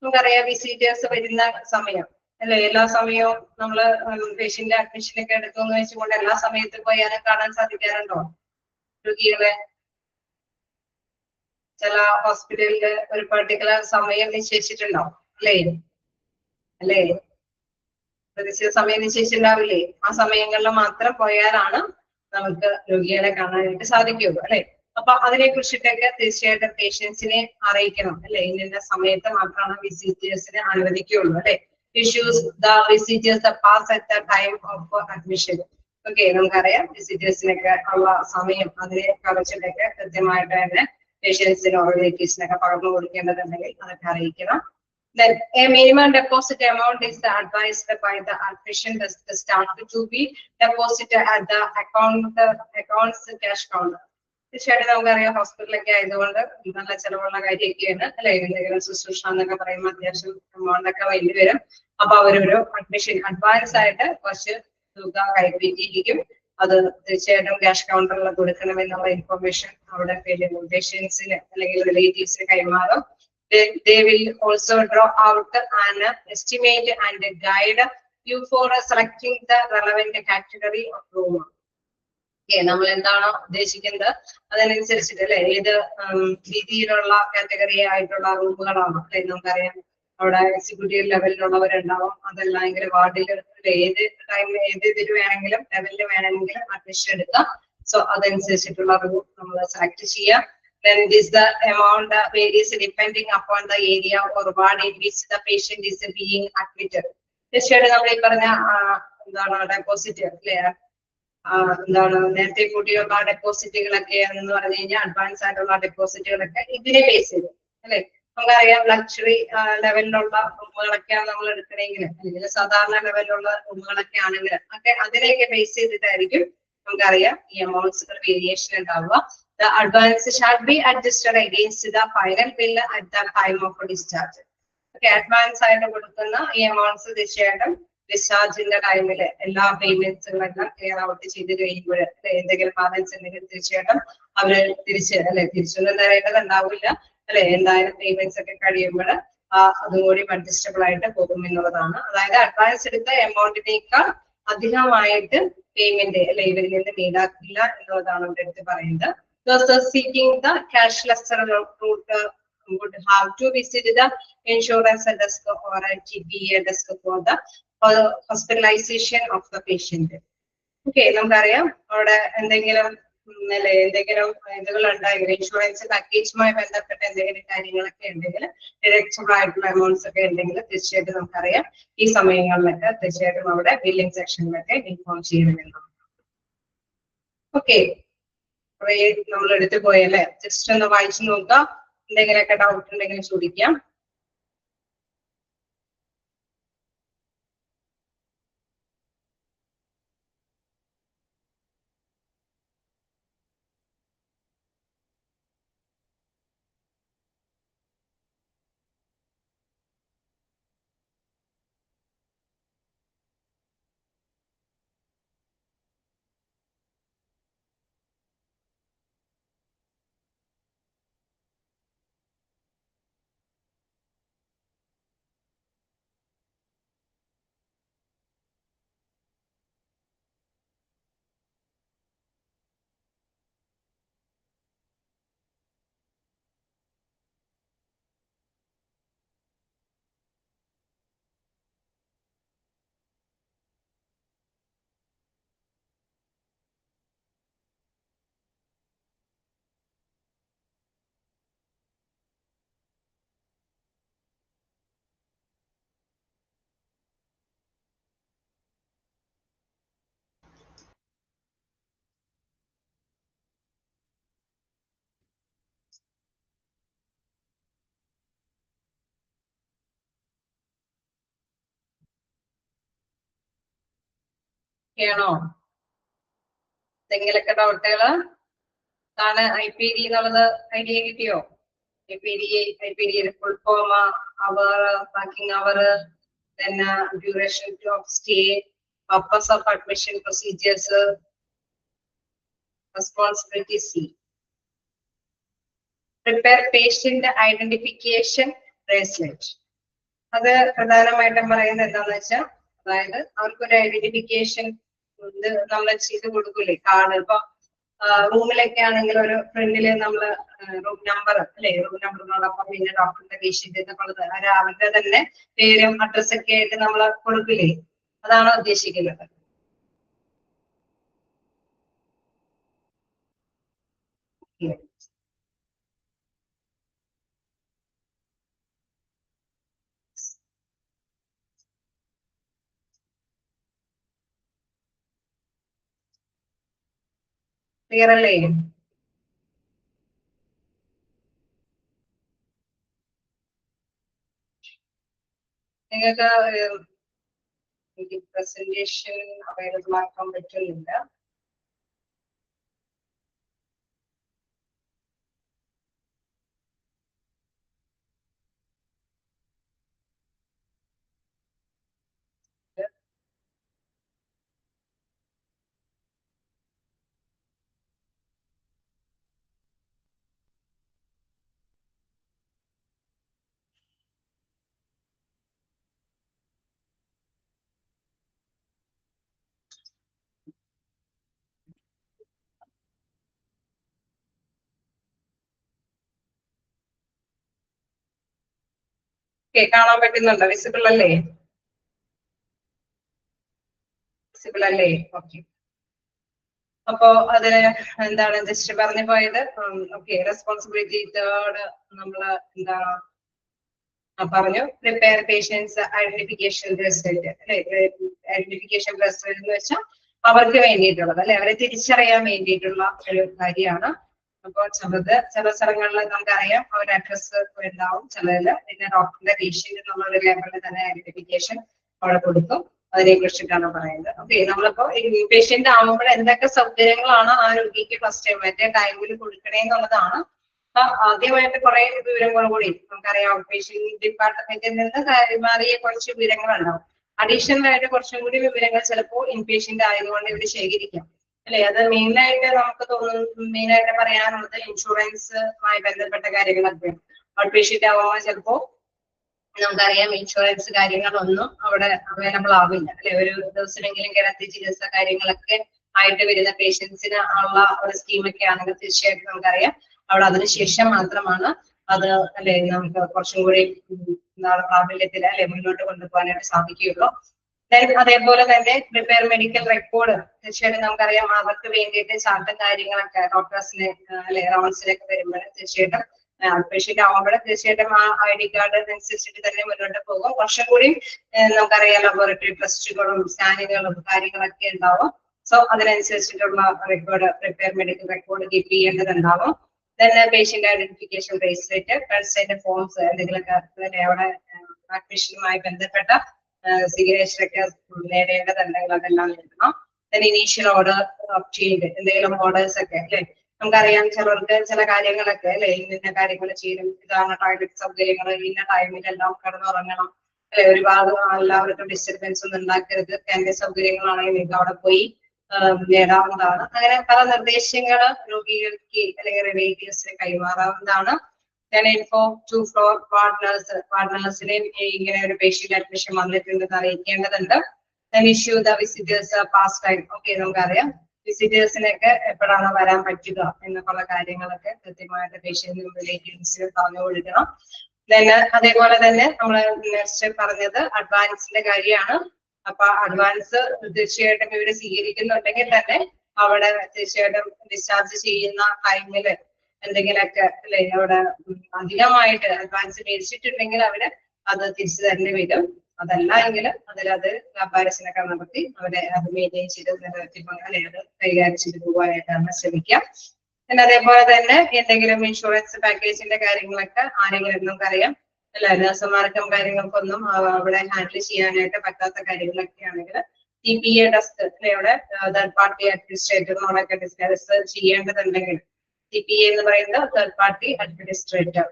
നമുക്കറിയാം വിസിറ്റേഴ്സ് വരുന്ന സമയം അല്ലെ, എല്ലാ സമയവും നമ്മള് പേഷ്യന്റ് അഡ്മിഷൻ ഒക്കെ എടുക്കുമെന്ന് വെച്ചുകൊണ്ട് എല്ലാ സമയത്തും പോയി അതിനെ കാണാൻ സാധിക്കാറുണ്ടോ? രോഗികളെ ചില ഹോസ്പിറ്റലില് ഒരു പെർട്ടിക്കുലർ സമയം നിശ്ചയിച്ചിട്ടുണ്ടാവും അല്ലേ? അല്ലേ, സമയം നിശ്ചയിച്ചിട്ടുണ്ടാവില്ലേ? ആ സമയങ്ങളിൽ മാത്രം പോയാലാണ് നമുക്ക് രോഗികളെ കാണാനായിട്ട് സാധിക്കുള്ളൂ അല്ലെ. അപ്പൊ അതിനെ കുറിച്ചിട്ടൊക്കെ തീർച്ചയായിട്ടും പേഷ്യൻസിനെ അറിയിക്കണം അല്ലെ. ഇന്ന സമയത്ത് മാത്രമാണ് വിസിറ്റേഴ്സിനെ അനുവദിക്കുകയുള്ളൂ അല്ലെ. Issues the visitors pass at the time of admission. Okay, നമുക്കറിയാം വിസിറ്റേഴ്സിനൊക്കെ ഉള്ള സമയം അതിനെ കുറിച്ചിട്ടൊക്കെ കൃത്യമായിട്ട് തന്നെ പേഷ്യൻസിനോ റിലേറ്റീവ്സിനൊക്കെ പകർന്നു കൊടുക്കേണ്ടതുണ്ടെങ്കിൽ അതൊക്കെ അറിയിക്കണം. Then a minimum deposit amount is advised by the admission staff to be deposited at the accounts cash counter. തീർച്ചയായിട്ടും നമുക്കറിയാം ഹോസ്പിറ്റലൊക്കെ ആയതുകൊണ്ട് നല്ല ചിലവുള്ള കാര്യമൊക്കെയാണ് അല്ലെ. എന്തെങ്കിലും ശുശ്രൂഷ എന്നൊക്കെ പറയുമ്പോൾ അത്യാവശ്യം എമൗണ്ട് ഒക്കെ വേണ്ടി വരും. അപ്പൊ അവരൊരു അഡ്മിഷൻ അഡ്വാൻസ് ആയിട്ട് കുറച്ച് തുക കൈപ്പറ്റിയിരിക്കും. അത് തീർച്ചയായിട്ടും ക്യാഷ് കൗണ്ടറിൽ കൊടുക്കണമെന്നുള്ള ഇൻഫർമേഷൻ അവിടെ പേഷ്യൻസിന് അല്ലെങ്കിൽ റിലേറ്റീവ്സിന് കൈമാറും. They will also draw out an estimate and guide you for selecting the relevant category of room. നമ്മൾ എന്താണോ ഉദ്ദേശിക്കുന്നത് അതിനനുസരിച്ചിട്ട് അല്ലെ ഏത് രീതിയിലുള്ള കാറ്റഗറി ആയിട്ടുള്ള റൂമുകളാണ് അല്ലെ. നമുക്കറിയാം അവിടെ എക്സിക്യൂട്ടീവ് ലെവലിലുള്ളവരുണ്ടാവും, അതല്ല എങ്കിൽ വാർഡിൽ ഏത് ടൈമിൽ ഏത് ഇതിൽ വേണമെങ്കിലും ലെവലിൽ വേണമെങ്കിലും അഡ്മിഷൻ എടുക്കാം. സോ അതനുസരിച്ചിട്ടുള്ള റൂം നമ്മൾ സെലക്ട് ചെയ്യാം. Then this the amount varies depending upon the area or ward in which the patient is being admitted. തീർച്ചയായിട്ടും നമ്മൾ ഈ പറഞ്ഞ എന്താണ് ഡെപ്പോസിറ്റ് അല്ലെ, എന്താണ് നേരത്തെ കൂട്ടിയുള്ള ഡെപ്പോസിറ്റുകളൊക്കെ എന്ന് പറഞ്ഞു കഴിഞ്ഞാൽ അഡ്വാൻസ് ആയിട്ടുള്ള ഡെപ്പോസിറ്റുകളൊക്കെ ഇതിനെ ബേസ് ചെയ്ത് അല്ലെ. നമുക്കറിയാം ലക്ഷറി ലെവലിലുള്ള റൂമുകളൊക്കെയാണ് നമ്മൾ എടുക്കണമെങ്കിൽ അല്ലെങ്കിൽ സാധാരണ ലെവലിലുള്ള റൂമുകളൊക്കെ ആണെങ്കിൽ ഒക്കെ അതിനെയൊക്കെ ബേസ് ചെയ്തിട്ടായിരിക്കും നമുക്കറിയാം ഈ എമൗണ്ട്സ് വേരിയേഷൻ ഉണ്ടാവുക. The advance shall be adjusted against the final bill at the time of discharge. Okay, advance ആയിട്ട് കൊടുക്കുന്ന ഈ എമൗണ്ട്സ് തീർച്ചയായിട്ടും ഡിസ്ചാർജിന്റെ ടൈമില് എല്ലാ പേയ്മെന്റ്സുകളെല്ലാം ക്ലിയർ ഔട്ട് ചെയ്ത് കഴിയുമ്പോൾ എന്തെങ്കിലും ബാലൻസ് ഉണ്ടെങ്കിൽ തീർച്ചയായിട്ടും അവര് തിരിച്ചൊന്നും തരേണ്ടതുണ്ടാവില്ല അല്ലെ. എന്തായാലും പേയ്മെന്റ്സ് ഒക്കെ കഴിയുമ്പോൾ അതുകൂടി അഡ്ജസ്റ്റബിൾ ആയിട്ട് പോകും എന്നുള്ളതാണ്. അതായത് അഡ്വാൻസ് എടുത്ത എമൗണ്ടിനേക്കാൾ അധികമായിട്ട് പേയ്മെന്റ് അല്ലെ ഇവരിൽ നിന്ന് ഈടാക്കില്ല എന്നുള്ളതാണ് ഇവിടെ എടുത്ത് പറയുന്നത്. Those seeking the cashless route would have to visit the insurance desk or a TPA desk for the hospitalization of the patient. Okay, നമുക്കറിയാം അവിടെ എന്തെങ്കിലും ഇതുകൾ ഉണ്ടെങ്കിൽ ഇൻഷുറൻസ് പാക്കേജുമായി ബന്ധപ്പെട്ട എന്തെങ്കിലും കാര്യങ്ങളൊക്കെ ഉണ്ടെങ്കിൽ ഡിഡക്റ്റബിൾ ആയിട്ടുള്ള എമൗണ്ട്സ് ഒക്കെ ഉണ്ടെങ്കിൽ തീർച്ചയായിട്ടും നമുക്കറിയാം ഈ സമയങ്ങളിലൊക്കെ തീർച്ചയായിട്ടും അവിടെ ബില്ലിംഗ് സെക്ഷനിലൊക്കെ ഇൻഫോം ചെയ്യണമെന്നാണ്. ഓക്കെ, നമ്മൾ എടുത്തു പോയല്ലേ, ജസ്റ്റ് ഒന്ന് വായിച്ചു നോക്കാം. എന്തെങ്കിലുമൊക്കെ ഡൗട്ട് ഉണ്ടെങ്കിൽ ചോദിക്കാം. ചെയ്യണോ? എന്തെങ്കിലൊക്കെ ഡൗട്ടുകള്? ആണ് IPD എന്നുള്ളത് ഐഡിയ കിട്ടിയോ? IPD full form, hour, working hour, then duration of stay, purpose of admission, procedures, responsibility C. Prepare patient identification bracelet. അത് പ്രധാനമായിട്ടും പറയുന്നത് എന്താന്ന് വെച്ചാൽ, അതായത് അവർക്കൊരു ഐഡന്റിഫിക്കേഷൻ നമ്മൾ ചെയ്ത് കൊടുക്കൂലേ, കാർഡ്. ഇപ്പൊ റൂമിലൊക്കെ ആണെങ്കിൽ ഒരു ഫ്രണ്ടില് നമ്മള് റൂം നമ്പർ അല്ലെ, റൂം നമ്പറിനോടൊപ്പം പിന്നെ ഡോക്ടറിന്റെ പേഷ്യന്റ് എന്നൊക്കെ അവരുടെ തന്നെ പേരും അഡ്രസ്സൊക്കെ ആയിട്ട് നമ്മൾ കൊടുക്കില്ലേ, അതാണ് ഉദ്ദേശിക്കുന്നത്. ക്ലിയർ അല്ലേ? നിങ്ങൾക്ക് പ്രസന്റേഷൻ അവൈലബിൾ ആക്കാൻ പറ്റുന്നില്ല. കാണാൻ പറ്റുന്നുണ്ടോ? വിസിബിൾ അല്ലേ? വിസിബിൾ അല്ലേ? ഓക്കെ. അപ്പോ അതിന് എന്താണ് ജസ്റ്റ് പറഞ്ഞു പോയത്? ഓക്കെ, റെസ്പോൺസിബിലിറ്റി തേർഡ് നമ്മള് എന്താണ് പറഞ്ഞു, പ്രിപ്പയർ പേഷ്യൻസ് ഐഡന്റിഫിക്കേഷൻ ബ്രേസ്ലെറ്റ് അല്ലെ. ഐഡന്റിഫിക്കേഷൻ ബ്രേസ്ലെറ്റ് എന്ന് വെച്ചാൽ അവർക്ക് വേണ്ടിയിട്ടുള്ളത് അല്ലെ, അവരെ തിരിച്ചറിയാൻ വേണ്ടിയിട്ടുള്ള ഒരു കാര്യമാണ്. അപ്പൊ ചില സ്ഥലങ്ങളിൽ നമുക്കറിയാം അവരുടെ അഡ്രസ് ഉണ്ടാവും, ചിലതില് പിന്നെ ഡോക്ടറിന്റെ പേഷ്യന്റ് എന്നുള്ള ലേബലിൽ തന്നെ ഐഡന്റിഫിക്കേഷൻ അവിടെ കൊടുക്കും. അതിനെ കുറിച്ചിട്ടാണ് പറയുന്നത്. ഓക്കെ, നമ്മളിപ്പോ പേഷ്യന്റ് ആവുമ്പോൾ എന്തൊക്കെ സൗകര്യങ്ങളാണ് ആ രോഗിക്ക് ഫസ്റ്റ് മറ്റേ ടൈമിൽ കൊടുക്കണേ എന്നുള്ളതാണ്. ആദ്യമായിട്ട് കുറെ വിവരങ്ങൾ കൂടി നമുക്കറിയാം, ഔട്ട് പേഷ്യന്റ് ഡിപ്പാർട്ട്മെന്റിൽ നിന്ന് മാറിയ കുറച്ച് വിവരങ്ങളുണ്ടാവും. അഡീഷണൽ ആയിട്ട് കുറച്ചും കൂടി വിവരങ്ങൾ ചിലപ്പോൾ ഇൻപേഷ്യന്റ് ആയതുകൊണ്ട് ഇവർ ശേഖരിക്കാം അല്ലെ. അത് മെയിനായിട്ട് നമുക്ക് തോന്നുന്നു, മെയിനായിട്ട് പറയാനുള്ളത് ഇൻഷുറൻസുമായി ബന്ധപ്പെട്ട കാര്യങ്ങളൊക്കെ. ഔട്ട് പേഷ്യന്റ് ആവുമ്പോൾ ചിലപ്പോ നമുക്കറിയാം ഇൻഷുറൻസ് കാര്യങ്ങളൊന്നും അവിടെ അവൈലബിൾ ആവില്ല അല്ലെ. ഒരു ദിവസമെങ്കിലും കിടത്തി ചികിത്സ കാര്യങ്ങളൊക്കെ ആയിട്ട് വരുന്ന പേഷ്യൻസിന് ഉള്ള ഒരു സ്കീമൊക്കെ ആണെങ്കിൽ തീർച്ചയായിട്ടും നമുക്കറിയാം അവിടെ അതിനുശേഷം മാത്രമാണ് അത് അല്ലെ നമുക്ക് കുറച്ചും കൂടി എന്താണ് പ്രാബല്യത്തിൽ അല്ലെ മുന്നോട്ട് കൊണ്ടുപോകാനായിട്ട് സാധിക്കുകയുള്ളൂ. അതേപോലെ തന്നെ പ്രിപ്പയർ മെഡിക്കൽ റെക്കോർഡ് തീർച്ചയായിട്ടും നമുക്കറിയാം അവർക്ക് വേണ്ടിയിട്ട് ചാർട്ടും കാര്യങ്ങളൊക്കെ ഡോക്ടേഴ്സിന് അല്ലെ റൗണ്ട്സിലൊക്കെ വരുമ്പോൾ തീർച്ചയായിട്ടും പേഷ്യന്റ് ആവുമ്പോൾ തീർച്ചയായിട്ടും ആ ID കാർഡ് അനുസരിച്ചിട്ട് തന്നെ മുന്നോട്ട് പോകും. കുറച്ചും കൂടി നമുക്കറിയാം ലബോറട്ടറി ടെസ്റ്റുകളും സ്കാനിങ്ങുകളും കാര്യങ്ങളൊക്കെ ഉണ്ടാവും. സോ അതിനനുസരിച്ചിട്ടുള്ള record prepare medical record keep ചെയ്യേണ്ടതുണ്ടാവും. തന്നെ patient identification bracelet, consent forms എന്തെങ്കിലുമൊക്കെ അവിടെ അഡ്മിഷനുമായി ബന്ധപ്പെട്ട സിഗ്നേച്ചറൊക്കെ നേടേണ്ടതുണ്ടെങ്കിൽ അതെല്ലാം നേടണം. ഇനീഷ്യൽ ഓർഡർ ചെയ്ത് എന്തെങ്കിലും ഓർഡേഴ്സ് ഒക്കെ അല്ലെ നമുക്കറിയാം ചിലർക്ക് ചില കാര്യങ്ങളൊക്കെ അല്ലെ ഇന്ന കാര്യങ്ങൾ ചെയ്യും, ഇതാണ് ടോയ്ലറ്റ് സൗകര്യങ്ങൾ, ഇന്ന ടൈമിലെല്ലാം കിടന്നുറങ്ങണം അല്ലെ, ഒരുപാട് എല്ലാവർക്കും ഡിസ്റ്റർബൻസ് ഒന്നും ഉണ്ടാക്കരുത്, എന്റെ സൗകര്യങ്ങളാണെങ്കിൽ നിങ്ങൾക്ക് അവിടെ പോയി നേടാവുന്നതാണ്. അങ്ങനെ പല നിർദ്ദേശങ്ങള് രോഗികൾക്ക് അല്ലെങ്കിൽ റിലേറ്റീവ്സിന് കൈമാറാവുന്നതാണ്. ടു ഫ്ലോർ പാർട്ട്നേഴ്സിനെ ഇങ്ങനെ ഒരു പേഷ്യന്റ് അഡ്മിഷൻ വന്നിട്ടുണ്ടെന്ന് അറിയിക്കേണ്ടതുണ്ട്. Issue the visitors pass time. Okay, നമുക്കറിയാം വിസിറ്റേഴ്സിനൊക്കെ എപ്പോഴാണ് വരാൻ പറ്റുക എന്നൊക്കെയുള്ള കാര്യങ്ങളൊക്കെ കൃത്യമായിട്ട് പേഷ്യന്റിനും റിലേറ്റീവ്സിനും പറഞ്ഞു കൊടുക്കണം. അതേപോലെ തന്നെ നമ്മൾ നെക്സ്റ്റ് പറഞ്ഞത് അഡ്വാൻസിന്റെ കാര്യമാണ്. അപ്പൊ അഡ്വാൻസ് തീർച്ചയായിട്ടും ഇവര് സ്വീകരിക്കുന്നുണ്ടെങ്കിൽ തന്നെ അവിടെ തീർച്ചയായിട്ടും ഡിസ്ചാർജ് ചെയ്യുന്ന ടൈമില് എന്തെങ്കിലുമൊക്കെ അല്ലെ അവിടെ അധികമായിട്ട് അഡ്വാൻസ് മേടിച്ചിട്ടുണ്ടെങ്കിൽ അവര് അത് തിരിച്ചു തന്നെ വരും. അതല്ല എങ്കിൽ അതിലത് വ്യാപാരത്തിനൊക്കെ നടത്തി അവരെ അത് മെയിൻറ്റെയിൻ ചെയ്ത് അല്ലെ അത് കൈകാര്യം ചെയ്ത് പോകാനായിട്ടാണ് ശ്രമിക്കുക. പിന്നെ അതേപോലെ തന്നെ എന്തെങ്കിലും ഇൻഷുറൻസ് പാക്കേജിന്റെ കാര്യങ്ങളൊക്കെ ആരെങ്കിലും നമുക്കറിയാം അല്ല നഴ്സുമാർക്കും കാര്യങ്ങൾക്കൊന്നും അവിടെ ഹാൻഡിൽ ചെയ്യാനായിട്ട് പറ്റാത്ത കാര്യങ്ങളൊക്കെ ആണെങ്കിൽ TPA ടെസ്റ്റ് ഇവിടെ തേർഡ് പാർട്ടി അഡ്മിനിസ്ട്രേറ്ററിനോടൊക്കെ ഡിസ്കസ് ചെയ്യേണ്ടതുണ്ടെങ്കിൽ TPA എന്ന് പറയുന്നത് തേർഡ് പാർട്ടി അഡ്മിനിസ്ട്രേറ്റർ.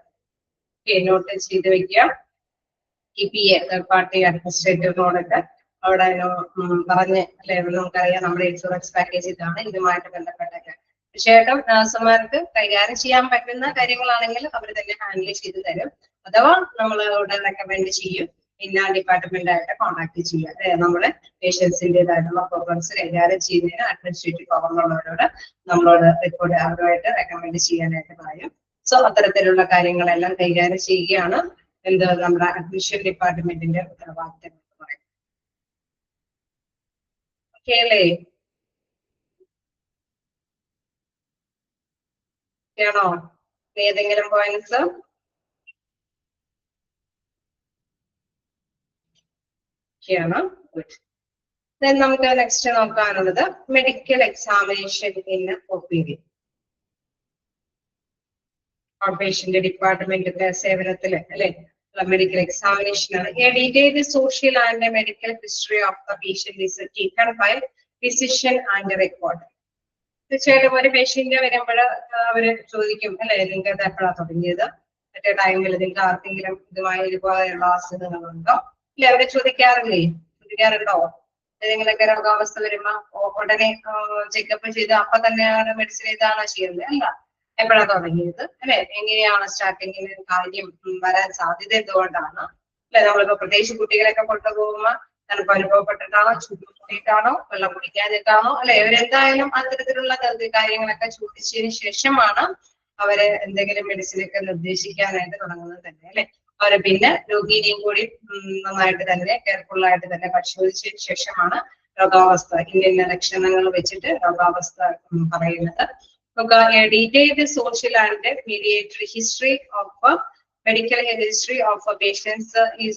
നോട്ട് ചെയ്ത് വെക്കുക. TPA തേർഡ് പാർട്ടി അഡ്മിനിസ്ട്രേറ്ററിനോടൊക്കെ അവിടെ പറഞ്ഞ് അല്ലെ, നമുക്കറിയാം നമ്മുടെ ഇൻഷുറൻസ് പാക്കേജ് ഇതാണ്, ഇതുമായിട്ട് ബന്ധപ്പെട്ടൊക്കെ തീർച്ചയായിട്ടും നഴ്സുമാർക്ക് കൈകാര്യം ചെയ്യാൻ പറ്റുന്ന കാര്യങ്ങളാണെങ്കിൽ അവർ തന്നെ ഹാൻഡിൽ ചെയ്ത് തരും. അഥവാ നമ്മൾ ഇവിടെ റെക്കമെൻഡ് ചെയ്യും ഇന്ന ഡിപ്പാർട്ട്മെന്റ് ആയിട്ട് കോൺടാക്ട് ചെയ്യുക. അതായത് നമ്മള് പേഷ്യൻസിൻ്റെതായിട്ടുള്ള പ്രോബ്ലംസ് കൈകാര്യം ചെയ്യുന്നതിന് അഡ്മിനിസ്ട്രേറ്റീവ് പവറിലുള്ളവരോട് നമ്മളോട് റിപ്പോർട്ട് അവരുമായിട്ട് റെക്കമെൻഡ് ചെയ്യാനായിട്ട് പറയും. സോ അത്തരത്തിലുള്ള കാര്യങ്ങളെല്ലാം കൈകാര്യം ചെയ്യുകയാണ് എന്ത് നമ്മുടെ അഡ്മിഷൻ ഡിപ്പാർട്ട്മെന്റിന്റെ ഉത്തരവാദിത്തം എന്ന് പറയും. ഓക്കെ അല്ലേ? ആണോ? ഏതെങ്കിലും പോയിന്റ്സ്? നമുക്ക് നെക്സ്റ്റ് നോക്കാനുള്ളത് medical examination in OPD. Outpatient ഡിപ്പാർട്ട്മെന്റിന്റെ സേവനത്തില് അല്ലെ മെഡിക്കൽ എക്സാമിനേഷൻ ആണ്. A detailed social and medical history of the patient is taken by physician and record. തീർച്ചയായിട്ടും ഒരു പേഷ്യന്റ് വരുമ്പോൾ അവര് ചോദിക്കും അല്ലെ, നിങ്ങൾക്ക് ഇത് എപ്പോഴാണ് തുടങ്ങിയത്, മറ്റേ ടൈമിൽ നിങ്ങൾക്ക് ആർക്കെങ്കിലും ഇതുമായി ഇതുപോലെയുള്ള അസുഖങ്ങളുണ്ടോ ഇല്ല, അവരെ ചോദിക്കാറുണ്ടോ? ഏതെങ്കിലുമൊക്കെ രോഗാവസ്ഥ വരുമ്പോ ഉടനെ ചെക്കപ്പ് ചെയ്ത് അപ്പൊ തന്നെയാണ് മെഡിസിൻ ഇതാണോ ചെയ്യുന്നത്? അല്ല, എപ്പോഴാണ് തുടങ്ങിയത് അല്ലെ, എങ്ങനെയാണ് സ്റ്റാർട്ടിങ്ങിൽ കാര്യം വരാൻ സാധ്യത എന്തുകൊണ്ടാണ് അല്ലെ. നമ്മളിപ്പോ പ്രത്യേകിച്ച് കുട്ടികളൊക്കെ കൊണ്ടുപോകുമ്പോ തണുപ്പ് അനുഭവപ്പെട്ടിട്ടാണോ, ചൂട് കൂടിയിട്ടാണോ, വെള്ളം കുടിക്കാതിട്ടാണോ അല്ലെ, അവരെന്തായാലും അത്തരത്തിലുള്ള കാര്യങ്ങളൊക്കെ ചോദിച്ചതിന് ശേഷമാണ് അവര് എന്തെങ്കിലും മെഡിസിനൊക്കെ നിർദ്ദേശിക്കാനായിട്ട് തുടങ്ങുന്നത് തന്നെ അല്ലെ. അവര് പിന്നെ രോഗിനെയും കൂടി നന്നായിട്ട് തന്നെ കെയർഫുൾ ആയിട്ട് തന്നെ പരിശോധിച്ചതിന് ശേഷമാണ് രോഗാവസ്ഥ ഇന്ന ലക്ഷണങ്ങൾ വെച്ചിട്ട് രോഗാവസ്ഥ പറയുന്നത്. Detailed social and mediatory history of medical history of patients is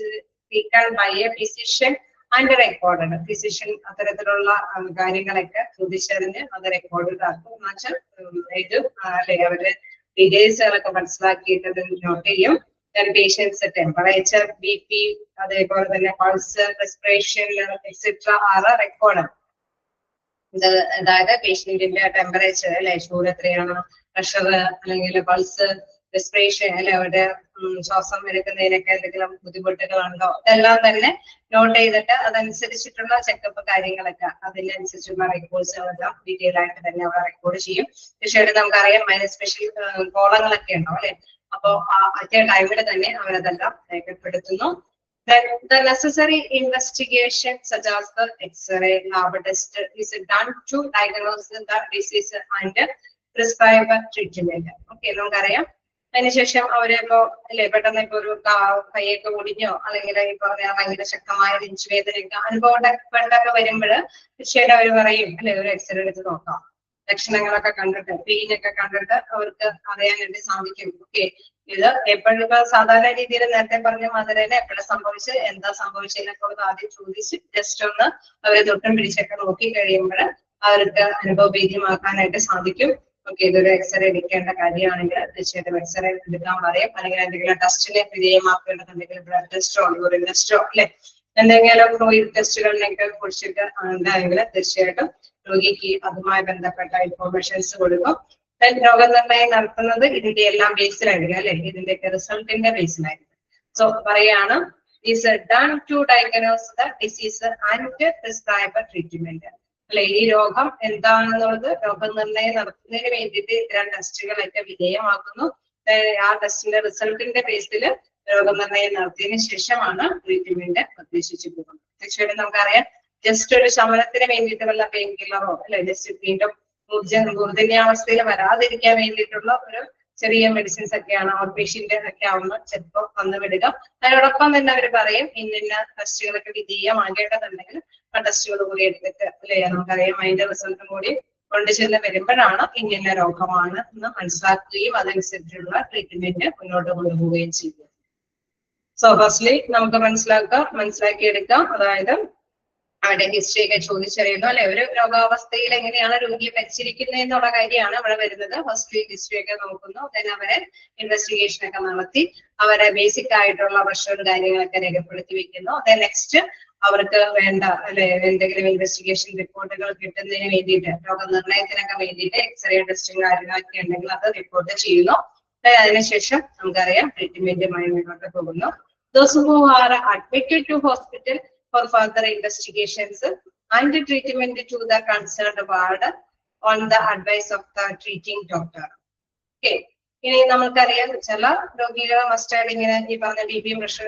taken by a physician and recorded. Physician അത്തരത്തിലുള്ള കാര്യങ്ങളൊക്കെ ചോദിച്ചതിന് അത് റെക്കോർഡ് ആക്കും. എന്നുവെച്ചാൽ ഇത് അല്ലെ അവരുടെ ഡീറ്റെയിൽസുകളൊക്കെ മനസ്സിലാക്കിയിട്ട് നോട്ട് ചെയ്യും. പേഷ്യൻസ് ടെമ്പറേച്ചർ, BP, അതേപോലെ തന്നെ pulse, respiration etcetera are record. അതായത് പേഷ്യന്റിന്റെ ടെമ്പറേച്ചർ അല്ലെ, ചൂട് എത്രയാണ്, പ്രഷർ അല്ലെങ്കിൽ പൾസ്, റെസ്പിറേഷൻ അല്ലെ, അവരുടെ ശ്വാസം എടുക്കുന്നതിനൊക്കെ എന്തെങ്കിലും ബുദ്ധിമുട്ടുകളുണ്ടോ, ഇതെല്ലാം തന്നെ നോട്ട് ചെയ്തിട്ട് അതനുസരിച്ചിട്ടുള്ള ചെക്കപ്പ് കാര്യങ്ങളൊക്കെ അതിനനുസരിച്ചുള്ള റെക്കോർഡ്സുകളെല്ലാം ഡീറ്റെയിൽ ആയിട്ട് തന്നെ അവിടെ റെക്കോർഡ് ചെയ്യും. തീർച്ചയായിട്ടും നമുക്കറിയാം അതിന് സ്പെഷ്യൽ കോളങ്ങളൊക്കെ ഉണ്ടാവും അല്ലെ. അപ്പോ അതേ ടൈമിൽ തന്നെ അവരതെല്ലാം രേഖപ്പെടുത്തുന്നു. Then the necessary investigation such as the X-ray, lab test is done to diagnose the disease and prescribe treatment. Okay, നമുക്കറിയാം. അതിനുശേഷം അവരിപ്പോ അല്ലെ പെട്ടെന്ന് ഇപ്പൊ ഒരു കൈയൊക്കെ ഒടിഞ്ഞോ അല്ലെങ്കിൽ ഈ പറഞ്ഞ ഭയങ്കര ശക്തമായ നെഞ്ചുവേദനയൊക്കെ അനുഭവപ്പെട്ടൊക്കെ വരുമ്പോൾ തീർച്ചയായിട്ടും അവർ പറയും അല്ലെ, ഒരു എക്സ്റേ എടുത്ത് നോക്കാം. ലക്ഷണങ്ങളൊക്കെ കണ്ടിട്ട് പെയിനൊക്കെ കണ്ടിട്ട് അവർക്ക് അറിയാനായിട്ട് സാധിക്കും. ഓക്കെ, ഇത് എപ്പോഴും ഇപ്പൊ സാധാരണ രീതിയിൽ നേരത്തെ പറഞ്ഞ മാതിരി തന്നെ എപ്പോഴും സംഭവിച്ച് എന്താ സംഭവിച്ചതിനെക്കുറിച്ച് ആദ്യം ചോദിച്ച് ജസ്റ്റ് ഒന്ന് അവരെ തൊട്ടും പിടിച്ചൊക്കെ നോക്കി കഴിയുമ്പോൾ അവർക്ക് അനുഭവഭേദ്യമാക്കാനായിട്ട് സാധിക്കും. ഓക്കെ, ഇതൊരു എക്സ്റേ എടുക്കേണ്ട കാര്യമാണെങ്കിൽ തീർച്ചയായിട്ടും എക്സ്റേ എടുക്കാൻ പറയും. അല്ലെങ്കിൽ എന്തെങ്കിലും ടെസ്റ്റിനെ വിധേയമാക്കേണ്ടതുണ്ടെങ്കിൽ ബ്ലഡ് ടെസ്റ്റോ യൂറിൻ ടെസ്റ്റോ അല്ലെ, എന്തെങ്കിലും ഫ്ലൂയിഡ് ടെസ്റ്റുകളിലേക്ക് കുറിച്ചിട്ട് ഉണ്ടെങ്കിൽ തീർച്ചയായിട്ടും രോഗിക്ക് അതുമായി ബന്ധപ്പെട്ട ഇൻഫോർമേഷൻസ് കൊടുക്കും. രോഗനിർണയം നടത്തുന്നത് ഇതിന്റെ എല്ലാം ബേസിലായിരിക്കും അല്ലെ, ഇതിന്റെയൊക്കെ റിസൾട്ടിന്റെ ബേസിലായിരിക്കും. സോ പറയാണ് is done to diagnose the disease and prescribe treatment അല്ലെ. ഈ രോഗം എന്താണെന്നുള്ളത് രോഗനിർണയം നടത്തുന്നതിന് വേണ്ടിയിട്ട് ഇത്തരം ടെസ്റ്റുകളൊക്കെ വിധേയമാക്കുന്നു. ആ ടെസ്റ്റിന്റെ റിസൾട്ടിന്റെ ബേസിൽ രോഗനിർണയം നടത്തിയതിനു ശേഷമാണ് ട്രീറ്റ്മെന്റ് നിർദ്ദേശിച്ചു പോകുന്നത്. തീർച്ചയായിട്ടും നമുക്കറിയാം ജസ്റ്റ് ഒരു ശമനത്തിന് വേണ്ടിയിട്ട് വല്ല പെയിൻ കില്ലറോ അല്ലെ, ജസ്റ്റ് വീണ്ടും മൂർധന്യാവസ്ഥയിൽ വരാതിരിക്കാൻ വേണ്ടിയിട്ടുള്ള ഒരു ചെറിയ മെഡിസിൻസ് ഒക്കെയാണ് ഔട്ട് പേഷ്യന്റ് ഒക്കെ ആവുമ്പോൾ ചിലപ്പോൾ വന്നു വിടുക. അതിനോടൊപ്പം തന്നെ അവർ പറയും ഇന്ന ടെസ്റ്റുകളൊക്കെ വിധേയമാകേണ്ടതുണ്ടെങ്കിൽ ആ ടെസ്റ്റുകൾ കൂടി എടുത്തിട്ട് അല്ലെ, നമുക്കറിയാം അതിന്റെ റിസൾട്ടും കൂടി കൊണ്ടുചെന്ന് വരുമ്പോഴാണ് ഇന്ന രോഗമാണ് എന്ന് മനസ്സിലാക്കുകയും അതനുസരിച്ചുള്ള ട്രീറ്റ്മെന്റ് മുന്നോട്ട് കൊണ്ടുപോവുകയും ചെയ്യും. സോ ഫസ്റ്റ്ലി നമുക്ക് മനസ്സിലാക്കിയെടുക്കാം. അതായത് അവരുടെ ഹിസ്റ്ററി ഒക്കെ ചോദിച്ചറിയുന്നു അല്ലെ, ഒരു രോഗാവസ്ഥയിൽ എങ്ങനെയാണ് രോഗിയെ പരിചരിക്കുന്നത് എന്നുള്ള കാര്യമാണ് അവിടെ വരുന്നത്. ഫസ്റ്റ് ഹിസ്റ്ററി ഒക്കെ നോക്കുന്നു, then അവരെ ഇൻവെസ്റ്റിഗേഷൻ ഒക്കെ നടത്തി അവരെ ബേസിക് ആയിട്ടുള്ള പ്രശ്നവും കാര്യങ്ങളൊക്കെ രേഖപ്പെടുത്തി വെക്കുന്നു. then നെക്സ്റ്റ് അവർക്ക് വേണ്ട അല്ലെ എന്തെങ്കിലും ഇൻവെസ്റ്റിഗേഷൻ റിപ്പോർട്ടുകൾ കിട്ടുന്നതിന് വേണ്ടിയിട്ട് രോഗനിർണയത്തിനൊക്കെ വേണ്ടിയിട്ട് എക്സ്റേ ടെസ്റ്റും കാര്യങ്ങളൊക്കെ ഉണ്ടെങ്കിൽ അത് റിപ്പോർട്ട് ചെയ്യുന്നു. അതിനുശേഷം നമുക്കറിയാം ട്രീറ്റ്മെന്റുമായി മുന്നോട്ട് പോകുന്നു. Those who are admitted to hospital for further investigations and treatment to the concerned ward on the advice of the treating doctor. Okay. ഇനി നമുക്കറിയാം ചില രോഗികളെ മസ്റ്റായിട്ട് ഇങ്ങനെ ഈ പറഞ്ഞ ബി പി പ്രഷർ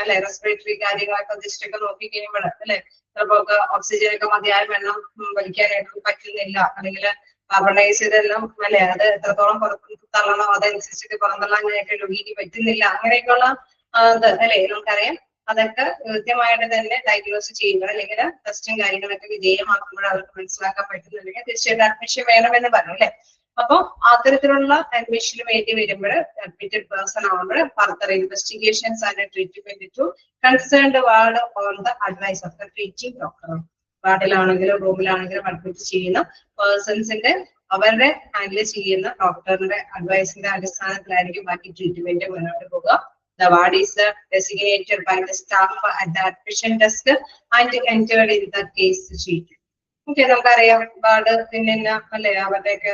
അല്ലെ റെസ്പിറേറ്ററി കാര്യങ്ങളൊക്കെ ജസ്റ്റ് ഒക്കെ നോക്കി കഴിയുമ്പോൾ അല്ലെ ചിലപ്പോ ഓക്സിജൻ ഒക്കെ മതിയായ വെള്ളം വലിക്കാനായിട്ട് പറ്റുന്നില്ല, അല്ലെങ്കിൽ കാർബണൈസ് ചെയ്തെല്ലാം അല്ലെ അത് എത്രത്തോളം പുറത്ത് തള്ളണം അതനുസരിച്ചിട്ട് പുറന്തള്ളാനായിട്ട് രോഗിക്ക് പറ്റുന്നില്ല, അങ്ങനെയൊക്കെയുള്ള അത് അല്ലെ നമുക്കറിയാം. അതൊക്കെ കൃത്യമായിട്ട് തന്നെ ഡയഗ്നോസ് ചെയ്യുമ്പോൾ അല്ലെങ്കിൽ ടെസ്റ്റും കാര്യങ്ങളൊക്കെ വിധേയമാക്കുമ്പോൾ അവർക്ക് മനസ്സിലാക്കാൻ പറ്റുന്നുണ്ടെങ്കിൽ തീർച്ചയായിട്ടും അഡ്മിഷൻ വേണമെന്ന് പറഞ്ഞു അല്ലെ. അപ്പൊ അത്തരത്തിലുള്ള അഡ്മിഷന് വേണ്ടി വരുമ്പോൾ അഡ്മിറ്റഡ് പേഴ്സൺ ആവുമ്പോൾ further investigations and treatment to concerned ward on the advice of the treating doctor. വാർഡിലാണെങ്കിലും റൂമിലാണെങ്കിലും അഡ്മിറ്റ് ചെയ്യുന്ന പേഴ്സൺസിന്റെ അവരുടെ ഹാൻഡിൽ ചെയ്യുന്ന ഡോക്ടറിന്റെ അഡ്വൈസിന്റെ അടിസ്ഥാനത്തിലായിരിക്കും ബാക്കി ട്രീറ്റ്മെന്റ് മുന്നോട്ട് പോകുക. The ward is designated by the staff at the admission desk and entered in the case sheet. Okay, നമുക്കറിയാം വാർഡ് പിന്നെ അല്ലെ അവരുടെയൊക്കെ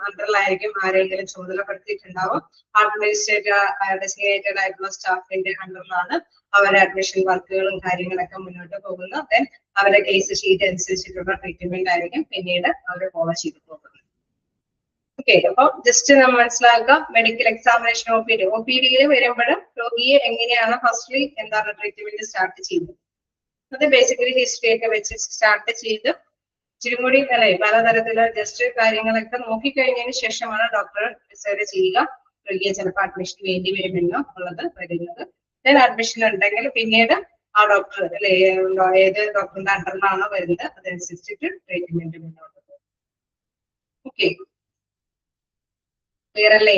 അണ്ടറിലായിരിക്കും ആരെങ്കിലും ചുമതലപ്പെടുത്തിയിട്ടുണ്ടാവും. അഡ്മിനിസ്ട്രേറ്റർ ഡെസിഗ്നേറ്റഡ് ആയിട്ടുള്ള സ്റ്റാഫിന്റെ അണ്ടറിലാണ് അവരുടെ അഡ്മിഷൻ വർക്കുകളും കാര്യങ്ങളൊക്കെ മുന്നോട്ട് പോകുന്നത്. ദെൻ അവരുടെ കേസ് ഷീറ്റ് അനുസരിച്ചിട്ടുള്ള ട്രീറ്റ്മെന്റ് ആയിരിക്കും പിന്നീട് അവർ ഫോളോ ചെയ്തു പോകുന്നത്. ഓക്കെ, അപ്പൊ ജസ്റ്റ് നമ്മൾ മനസ്സിലാക്കുക മെഡിക്കൽ എക്സാമിനേഷൻ ഒ പി ഡിയിൽ വരുമ്പോൾ രോഗിയെ എങ്ങനെയാണ് ഫസ്റ്റ്ലി എന്താണ് ട്രീറ്റ്മെന്റ് സ്റ്റാർട്ട് ചെയ്യുന്നത്, അത് ബേസിക്കലി ഹിസ്റ്ററി ഒക്കെ വെച്ച് സ്റ്റാർട്ട് ചെയ്ത് ഇച്ചിരി കൂടി അല്ലെ പലതരത്തിലുള്ള ജസ്റ്റ് കാര്യങ്ങളൊക്കെ നോക്കിക്കഴിഞ്ഞതിന് ശേഷമാണ് ഡോക്ടർ ഡിസൈഡ് ചെയ്യുക രോഗിയെ ചിലപ്പോൾ അഡ്മിഷൻ വേണ്ടി വരുമെന്നോ ഉള്ളത് വരുന്നത്. ദെൻ അഡ്മിഷൻ ഉണ്ടെങ്കിൽ പിന്നീട് ആ ഡോക്ടർ അല്ലെ ഏത് ഡോക്ടറിന്റെ അണ്ടറിലാണോ വരുന്നത് അതനുസരിച്ചിട്ട് ട്രീറ്റ്മെന്റ് മുന്നോട്ട് പോകും. ഓക്കെ, ക്ലിയർ അല്ലേ?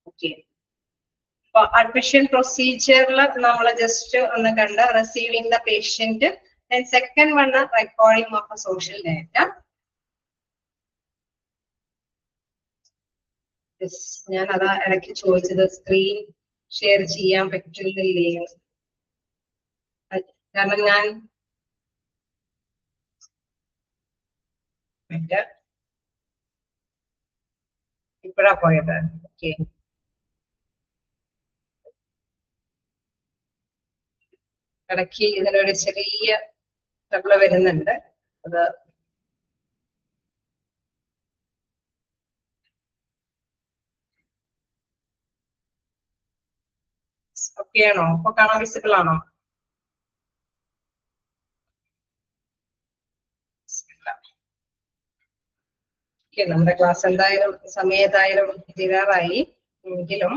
ഓക്കെ, അപ്പൊ അഡ്മിഷൻ പ്രൊസീജിയറിൽ നമ്മൾ ജസ്റ്റ് ഒന്ന് കണ്ട് receiving the patient, second one recording of social data. ഞാൻ അതാ ഇടയ്ക്ക് ചോദിച്ചത് സ്ക്രീൻ ഷെയർ ചെയ്യാൻ പറ്റുന്നില്ലേ, കാരണം ഞാൻ ഇപ്പഴാ പോയത്. ഓക്കെ, ഇടയ്ക്ക് ഇതിനൊരു ചെറിയ ട്രബിള് വരുന്നുണ്ട്. അത് ഓക്കെ ആണോ? ഇപ്പൊ കാണാൻ വിസിബിൾ ആണോ? നമ്മുടെ ക്ലാസ് എന്തായാലും സമയത്തായാലും തീരാറായി എങ്കിലും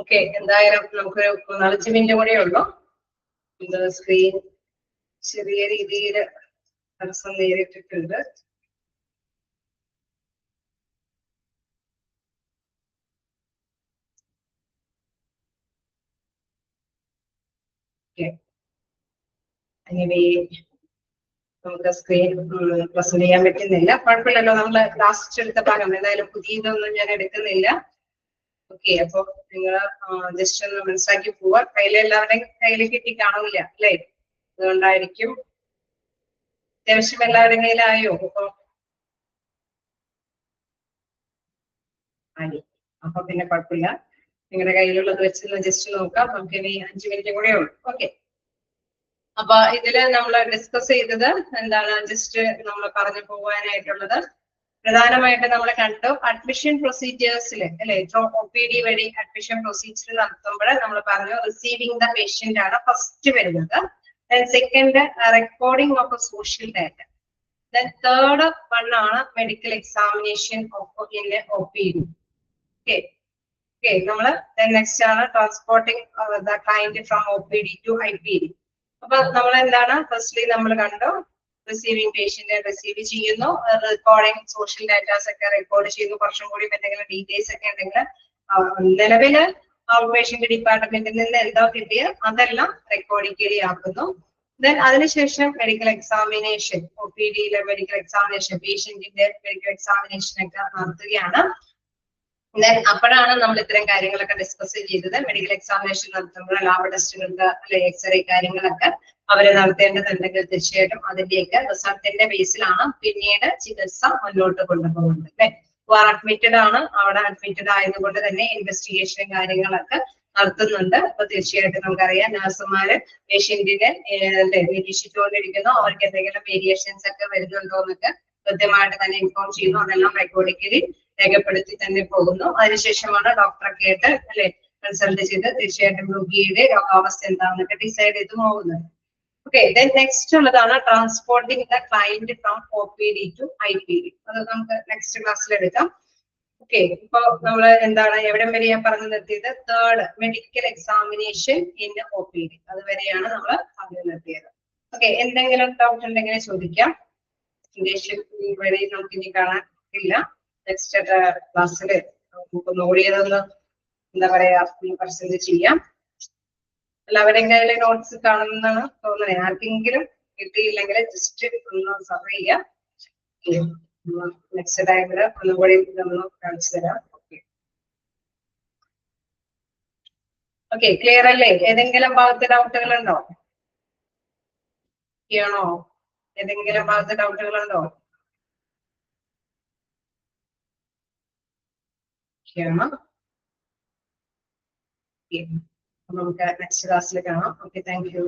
ഓക്കെ, എന്തായാലും നമുക്കൊരു 4 മിനിറ്റ് കൂടെ ഉള്ളൂ. സ്ക്രീൻ ചെറിയ രീതിയിൽ തടസ്സം നേരിട്ടിട്ടുണ്ട്. നമുക്ക് സ്ക്രീൻ പ്രസന്റ് ചെയ്യാൻ പറ്റുന്നില്ല, കുഴപ്പമില്ലല്ലോ. നമ്മൾ ലാസ്റ്റ് എടുത്ത ഭാഗം എന്തായാലും പുതിയതൊന്നും ഞാൻ എടുക്കുന്നില്ല. ഓക്കെ, അപ്പൊ നിങ്ങൾ ജസ്റ്റ് ഒന്ന് മനസ്സിലാക്കി പോവാ. എല്ലാവരുടെയും കയ്യിൽ കിട്ടി കാണില്ല അല്ലേ, അതുകൊണ്ടായിരിക്കും. അത്യാവശ്യം എല്ലാവരുടെയും കയ്യിലായോ? അപ്പൊ പിന്നെ കുഴപ്പമില്ല, നിങ്ങളുടെ കയ്യിലുള്ളത് വെച്ച് ജസ്റ്റ് നോക്കാം. നമുക്ക് ഇനി 5 മിനിറ്റ് കൂടെ ഉള്ളൂ. ഓക്കെ, അപ്പൊ ഇതില് നമ്മൾ ഡിസ്കസ് ചെയ്തത് എന്താണ്, ജസ്റ്റ് നമ്മൾ പറഞ്ഞു പോകാനായിട്ടുള്ളത് പ്രധാനമായിട്ട് നമ്മൾ കണ്ടു. അഡ്മിഷൻ പ്രൊസീജിയേഴ്സിൽ അല്ലെ OPD വഴി അഡ്മിഷൻ പ്രൊസീജിയർ നടത്തുമ്പോൾ നമ്മൾ പറഞ്ഞു റിസീവിംഗ് ദ പേഷ്യന്റ് ആണ് ഫസ്റ്റ് വരുന്നത്. Second recording of social data. Then third one ആണ് medical examination of OPD. Okay, Okay, നമ്മള് നെക്സ്റ്റ് ആണ് transporting the client from OPD to IPD. അപ്പൊ നമ്മൾ എന്താണ് ഫസ്റ്റ്ലി നമ്മൾ കണ്ടു റിസീവിംഗ് പേഷ്യന്റ് റിസീവ് ചെയ്യുന്നു, റെക്കോർഡിംഗ് സോഷ്യൽ ഡാറ്റാസ് ഒക്കെ റെക്കോർഡ് ചെയ്യുന്നു, കുറച്ചും കൂടി എന്തെങ്കിലും ഡീറ്റെയിൽസ് ഒക്കെ ഉണ്ടെങ്കിൽ നിലവില് ഔട്ട് പേഷ്യന്റ് ഡിപ്പാർട്ട്മെന്റിൽ നിന്ന് എന്താ കിട്ടിയ അതെല്ലാം റെക്കോർഡിക്കലി ആക്കുന്നു. ദെൻ അതിനുശേഷം മെഡിക്കൽ എക്സാമിനേഷൻ, OPD-യിലെ മെഡിക്കൽ എക്സാമിനേഷൻ, പേഷ്യന്റിന്റെ മെഡിക്കൽ എക്സാമിനേഷൻ ഒക്കെ നടത്തുകയാണ്. ദെൻ അപ്പോഴാണ് നമ്മൾ ഇത്തരം കാര്യങ്ങളൊക്കെ ഡിസ്കസ് ചെയ്തത്. മെഡിക്കൽ എക്സാമിനേഷൻ നടത്തുമ്പോൾ ലാബ് ടെസ്റ്റുകൾക്ക് അല്ലെ എക്സ്റേ കാര്യങ്ങളൊക്കെ അവര് നടത്തേണ്ടതുണ്ടെങ്കിൽ തീർച്ചയായിട്ടും അതിന്റെയൊക്കെ റിസൾട്ടിന്റെ ബേസിലാണ് പിന്നീട് ചികിത്സ മുന്നോട്ട് കൊണ്ടുപോകുന്നത്. അല്ലെ അഡ്മിറ്റഡ് ആണ്, അവിടെ അഡ്മിറ്റഡ് ആയതുകൊണ്ട് തന്നെ ഇൻവെസ്റ്റിഗേഷൻ കാര്യങ്ങളൊക്കെ നടത്തുന്നുണ്ട്. അപ്പൊ തീർച്ചയായിട്ടും നമുക്കറിയാം നഴ്സുമാര് പേഷ്യന്റിനെ നിരീക്ഷിച്ചുകൊണ്ടിരിക്കുന്നു, അവർക്ക് എന്തെങ്കിലും വേരിയേഷൻസ് ഒക്കെ വരുന്നുണ്ടോ എന്നൊക്കെ കൃത്യമായിട്ട് തന്നെ ഇൻഫോം ചെയ്യുന്നു. അതെല്ലാം റെക്കോർഡിക്കലി രേഖപ്പെടുത്തി തന്നെ പോകുന്നു. അതിനുശേഷമാണ് ഡോക്ടറെ കേട്ട് അല്ലെ കൺസൾട്ട് ചെയ്ത് തീർച്ചയായിട്ടും രോഗിയുടെ രോഗാവസ്ഥ എന്താണെന്നൊക്കെ ഡിസൈഡ് ചെയ്ത് പോകുന്നത്. ഓക്കെ, ദെൻ നെക്സ്റ്റ് ഉള്ളതാണ് transporting the client from OPD to IPD. അത് നമുക്ക് നെക്സ്റ്റ് ക്ലാസ്സിൽ എടുക്കാം. ഓക്കെ, ഇപ്പൊ നമ്മള് എന്താണ് എവിടെ വരെയാ പറഞ്ഞു നിർത്തിയത്? Third medical examination in OPD, അതുവരെയാണ് നമ്മൾ പറഞ്ഞു നിർത്തിയത്. ഓക്കെ, എന്തെങ്കിലും ഡൗട്ട് ഉണ്ടെങ്കിൽ ചോദിക്കാം. ഇംഗ്ലീഷ് വഴി നമുക്ക് ഇനി കാണാൻ ഇല്ല. നെക്സ്റ്റ് ക്ലാസ്സിൽ നമുക്ക് ഓടിയതൊന്ന് എന്താ പറയാ പ്രസന്റ് ചെയ്യാം. എല്ലാവരുടെയും കയ്യിൽ നോട്ട്സ് കാണുമെന്നാണ് തോന്നുന്നത്. ആർക്കെങ്കിലും കിട്ടിയില്ലെങ്കിൽ ജസ്റ്റ് ഒന്ന് സബ് ചെയ്യാം. നെക്സ്റ്റ് ടൈമില് ഒന്നുകൂടി ഇതൊന്ന് കാണിച്ചു തരാം. ഓക്കെ, ക്ലിയർ അല്ലേ? ഏതെങ്കിലും ഭാഗത്ത് ഡൗട്ടുകൾ ഉണ്ടോ? ആണോ? ഏതെങ്കിലും ഭാഗത്ത് ഡൗട്ടുകൾ ഉണ്ടോ? നമുക്ക് നെക്സ്റ്റ് ക്ലാസ്സിൽ കാണാം. Okay, thank you.